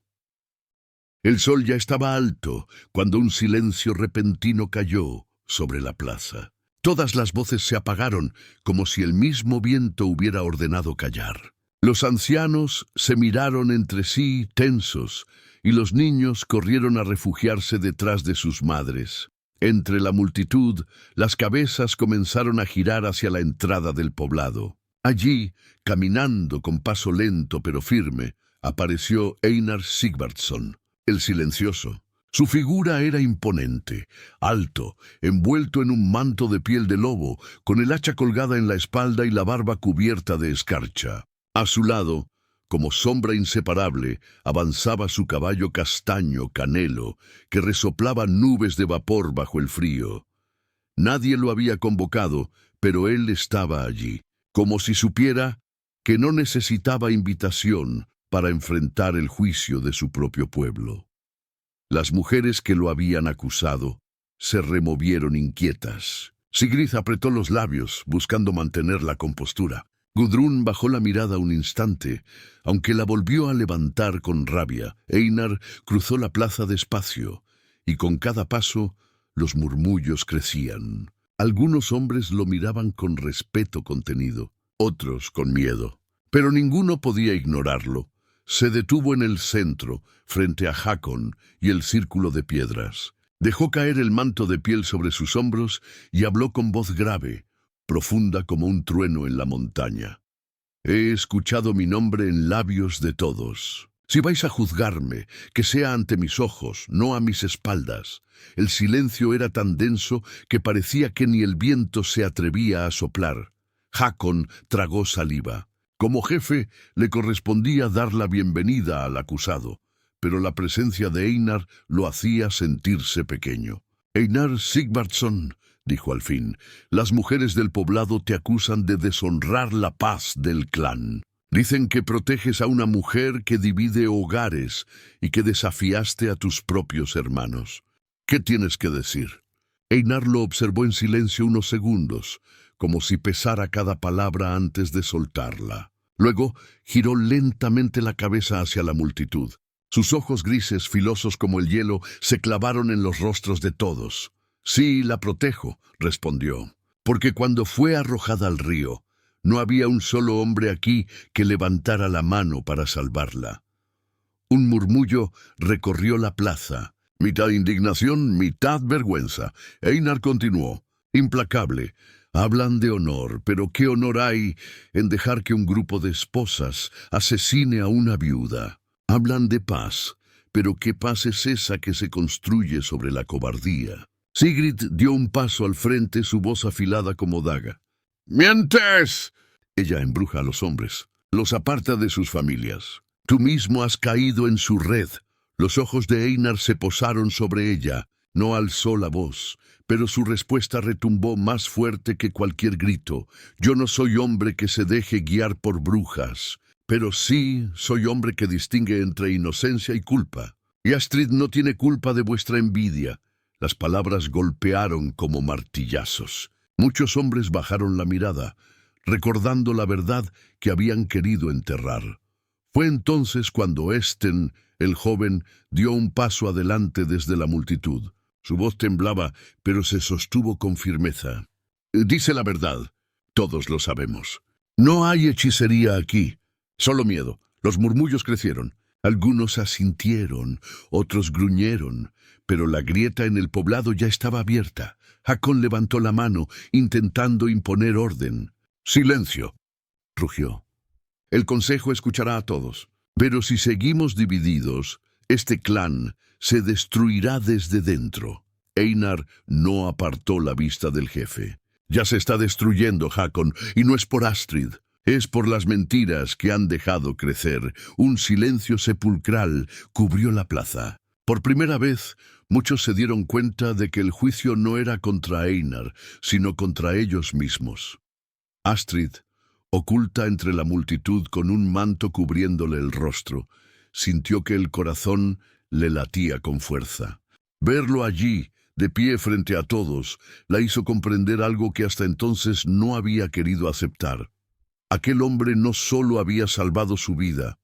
El sol ya estaba alto cuando un silencio repentino cayó sobre la plaza. Todas las voces se apagaron, como si el mismo viento hubiera ordenado callar. Los ancianos se miraron entre sí tensos, y los niños corrieron a refugiarse detrás de sus madres. Entre la multitud, las cabezas comenzaron a girar hacia la entrada del poblado. Allí, caminando con paso lento pero firme, apareció Einar Sigvardsson, el silencioso. Su figura era imponente, alto, envuelto en un manto de piel de lobo, con el hacha colgada en la espalda y la barba cubierta de escarcha. A su lado, como sombra inseparable, avanzaba su caballo castaño Canelo, que resoplaba nubes de vapor bajo el frío. Nadie lo había convocado, pero él estaba allí, como si supiera que no necesitaba invitación para enfrentar el juicio de su propio pueblo. Las mujeres que lo habían acusado se removieron inquietas. Sigrid apretó los labios, buscando mantener la compostura. Gudrún bajó la mirada un instante, aunque la volvió a levantar con rabia. Einar cruzó la plaza despacio, y con cada paso los murmullos crecían. Algunos hombres lo miraban con respeto contenido, otros con miedo, pero ninguno podía ignorarlo. Se detuvo en el centro, frente a Hakon y el círculo de piedras. Dejó caer el manto de piel sobre sus hombros y habló con voz grave, profunda como un trueno en la montaña. «He escuchado mi nombre en labios de todos. Si vais a juzgarme, que sea ante mis ojos, no a mis espaldas». El silencio era tan denso que parecía que ni el viento se atrevía a soplar. Hakon tragó saliva. Como jefe, le correspondía dar la bienvenida al acusado, pero la presencia de Einar lo hacía sentirse pequeño. «Einar Sigvardsson», dijo al fin, «las mujeres del poblado te acusan de deshonrar la paz del clan. Dicen que proteges a una mujer que divide hogares y que desafiaste a tus propios hermanos. ¿Qué tienes que decir?» Einar lo observó en silencio unos segundos, como si pesara cada palabra antes de soltarla. Luego giró lentamente la cabeza hacia la multitud. Sus ojos grises, filosos como el hielo, se clavaron en los rostros de todos. «Sí, la protejo», respondió, «porque cuando fue arrojada al río, no había un solo hombre aquí que levantara la mano para salvarla». Un murmullo recorrió la plaza, mitad indignación, mitad vergüenza. Einar continuó, implacable. «Hablan de honor, pero ¿qué honor hay en dejar que un grupo de esposas asesine a una viuda? Hablan de paz, Pero ¿qué paz es esa que se construye sobre la cobardía? Sigrid dio un paso al frente, su voz afilada como daga. ¡Mientes! Ella embruja a los hombres, los aparta de sus familias. Tú mismo has caído en su red. Los ojos de Einar se posaron sobre ella. No alzó la voz, pero su respuesta retumbó más fuerte que cualquier grito. Yo no soy hombre que se deje guiar por brujas, pero sí soy hombre que distingue entre inocencia y culpa. Y Astrid no tiene culpa de vuestra envidia. Las palabras golpearon como martillazos. Muchos hombres bajaron la mirada, recordando la verdad que habían querido enterrar. Fue entonces cuando Esten, el joven, dio un paso adelante desde la multitud. Su voz temblaba, pero se sostuvo con firmeza. Dice la verdad. Todos lo sabemos. No hay hechicería aquí. Solo miedo. Los murmullos crecieron. Algunos asintieron, otros gruñeron, pero la grieta en el poblado ya estaba abierta. Hakon levantó la mano, intentando imponer orden. «¡Silencio!», rugió. «El consejo escuchará a todos. Pero si seguimos divididos, este clan se destruirá desde dentro». Einar no apartó la vista del jefe. «Ya se está destruyendo, Hakon, y no es por Astrid. Es por las mentiras que han dejado crecer». Un silencio sepulcral cubrió la plaza. Por primera vez, muchos se dieron cuenta de que el juicio no era contra Einar, sino contra ellos mismos. Astrid, oculta entre la multitud con un manto cubriéndole el rostro, sintió que el corazón le latía con fuerza. Verlo allí, de pie frente a todos, la hizo comprender algo que hasta entonces no había querido aceptar. Aquel hombre no solo había salvado su vida,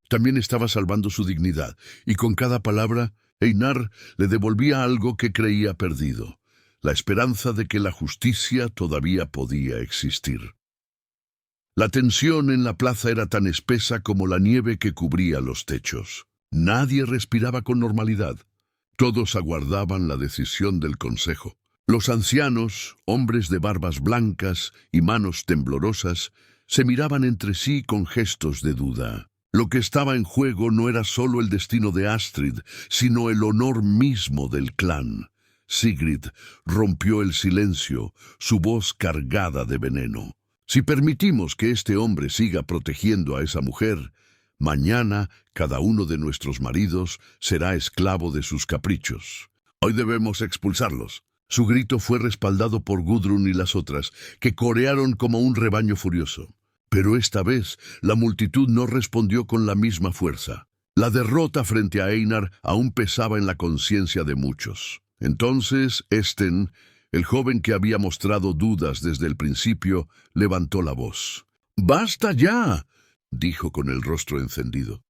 también estaba salvando su dignidad, y con cada palabra, Einar le devolvía algo que creía perdido, la esperanza de que la justicia todavía podía existir. La tensión en la plaza era tan espesa como la nieve que cubría los techos. Nadie respiraba con normalidad. Todos aguardaban la decisión del consejo. Los ancianos, hombres de barbas blancas y manos temblorosas, se miraban entre sí con gestos de duda. Lo que estaba en juego no era solo el destino de Astrid, sino el honor mismo del clan. Sigrid rompió el silencio, su voz cargada de veneno. Si permitimos que este hombre siga protegiendo a esa mujer, mañana cada uno de nuestros maridos será esclavo de sus caprichos. Hoy debemos expulsarlos. Su grito fue respaldado por Gudrun y las otras, que corearon como un rebaño furioso. Pero esta vez la multitud no respondió con la misma fuerza. La derrota frente a Einar aún pesaba en la conciencia de muchos. Entonces Esten, el joven que había mostrado dudas desde el principio, levantó la voz. «¡Basta ya!», dijo con el rostro encendido.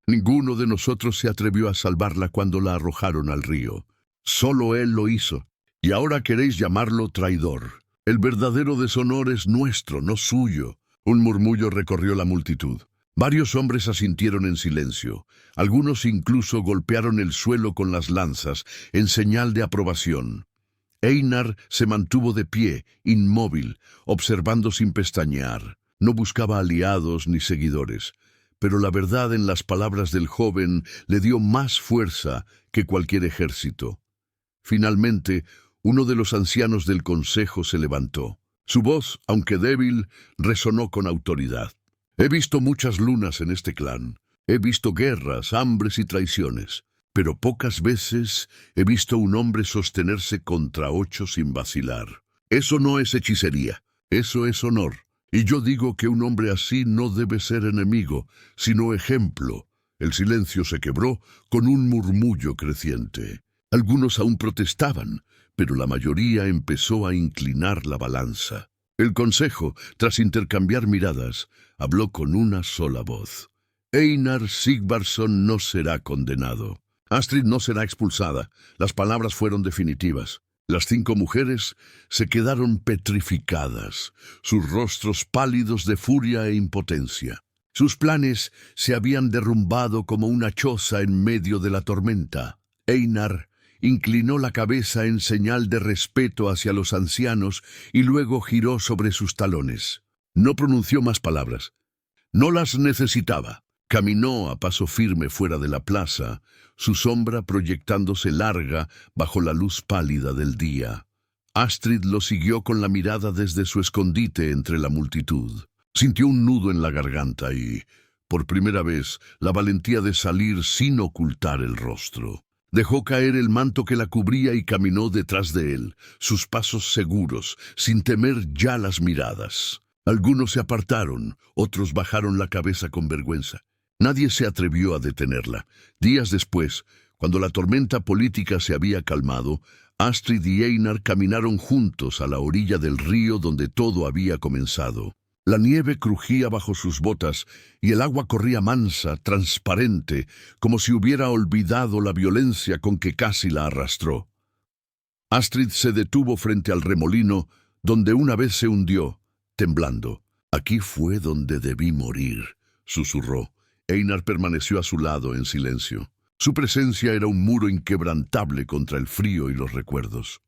«Ninguno de nosotros se atrevió a salvarla cuando la arrojaron al río. Solo él lo hizo. Y ahora queréis llamarlo traidor. El verdadero deshonor es nuestro, no suyo». Un murmullo recorrió la multitud. Varios hombres asintieron en silencio. Algunos incluso golpearon el suelo con las lanzas, en señal de aprobación. Einar se mantuvo de pie, inmóvil, observando sin pestañear. No buscaba aliados ni seguidores, pero la verdad en las palabras del joven le dio más fuerza que cualquier ejército. Finalmente, uno de los ancianos del consejo se levantó. Su voz, aunque débil, resonó con autoridad. «He visto muchas lunas en este clan. He visto guerras, hambres y traiciones. Pero pocas veces he visto un hombre sostenerse contra 8 sin vacilar. Eso no es hechicería, eso es honor. Y yo digo que un hombre así no debe ser enemigo, sino ejemplo». El silencio se quebró con un murmullo creciente. Algunos aún protestaban, pero la mayoría empezó a inclinar la balanza. El consejo, tras intercambiar miradas, habló con una sola voz. «Einar Sigvardsson no será condenado. Astrid no será expulsada». Las palabras fueron definitivas. Las 5 mujeres se quedaron petrificadas, sus rostros pálidos de furia e impotencia. Sus planes se habían derrumbado como una choza en medio de la tormenta. Einar inclinó la cabeza en señal de respeto hacia los ancianos y luego giró sobre sus talones. No pronunció más palabras. No las necesitaba. Caminó a paso firme fuera de la plaza, su sombra proyectándose larga bajo la luz pálida del día. Astrid lo siguió con la mirada desde su escondite entre la multitud. Sintió un nudo en la garganta y, por primera vez, la valentía de salir sin ocultar el rostro. Dejó caer el manto que la cubría y caminó detrás de él, sus pasos seguros, sin temer ya las miradas. Algunos se apartaron, otros bajaron la cabeza con vergüenza. Nadie se atrevió a detenerla. Días después, cuando la tormenta política se había calmado, Astrid y Einar caminaron juntos a la orilla del río donde todo había comenzado. La nieve crujía bajo sus botas y el agua corría mansa, transparente, como si hubiera olvidado la violencia con que casi la arrastró. Astrid se detuvo frente al remolino, donde una vez se hundió, temblando. «Aquí fue donde debí morir», susurró. Einar permaneció a su lado en silencio. Su presencia era un muro inquebrantable contra el frío y los recuerdos.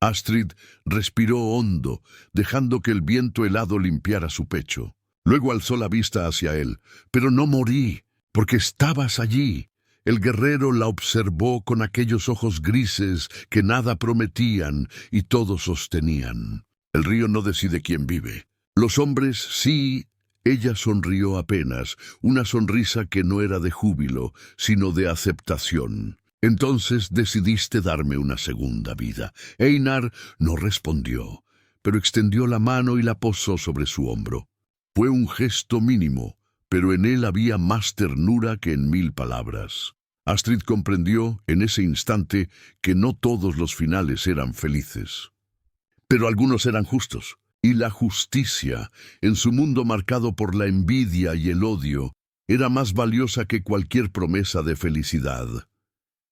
Astrid respiró hondo, dejando que el viento helado limpiara su pecho. Luego alzó la vista hacia él. «Pero no morí, porque estabas allí». El guerrero la observó con aquellos ojos grises que nada prometían y todo sostenían. El río no decide quién vive. Los hombres sí. Ella sonrió apenas, una sonrisa que no era de júbilo, sino de aceptación. «Entonces decidiste darme una segunda vida». Einar no respondió, pero extendió la mano y la posó sobre su hombro. Fue un gesto mínimo, pero en él había más ternura que en 1000 palabras. Astrid comprendió en ese instante que no todos los finales eran felices. Pero algunos eran justos. Y la justicia, en su mundo marcado por la envidia y el odio, era más valiosa que cualquier promesa de felicidad.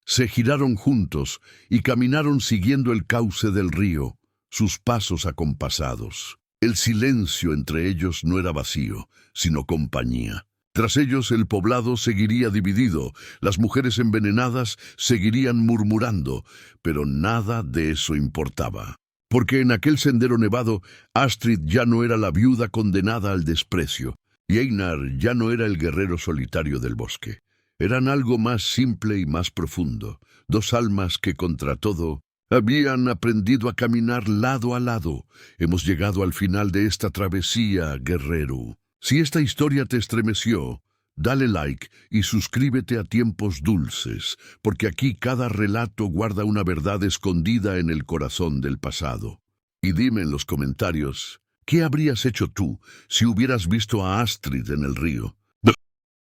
Se giraron juntos y caminaron siguiendo el cauce del río, sus pasos acompasados. El silencio entre ellos no era vacío, sino compañía. Tras ellos el poblado seguiría dividido, las mujeres envenenadas seguirían murmurando, pero nada de eso importaba. Porque en aquel sendero nevado, Astrid ya no era la viuda condenada al desprecio, y Einar ya no era el guerrero solitario del bosque. Eran algo más simple y más profundo, dos almas que contra todo habían aprendido a caminar lado a lado. Hemos llegado al final de esta travesía, guerrero. Si esta historia te estremeció, dale like y suscríbete a Tiempos Dulces, porque aquí cada relato guarda una verdad escondida en el corazón del pasado. Y dime en los comentarios, ¿qué habrías hecho tú si hubieras visto a Astrid en el río?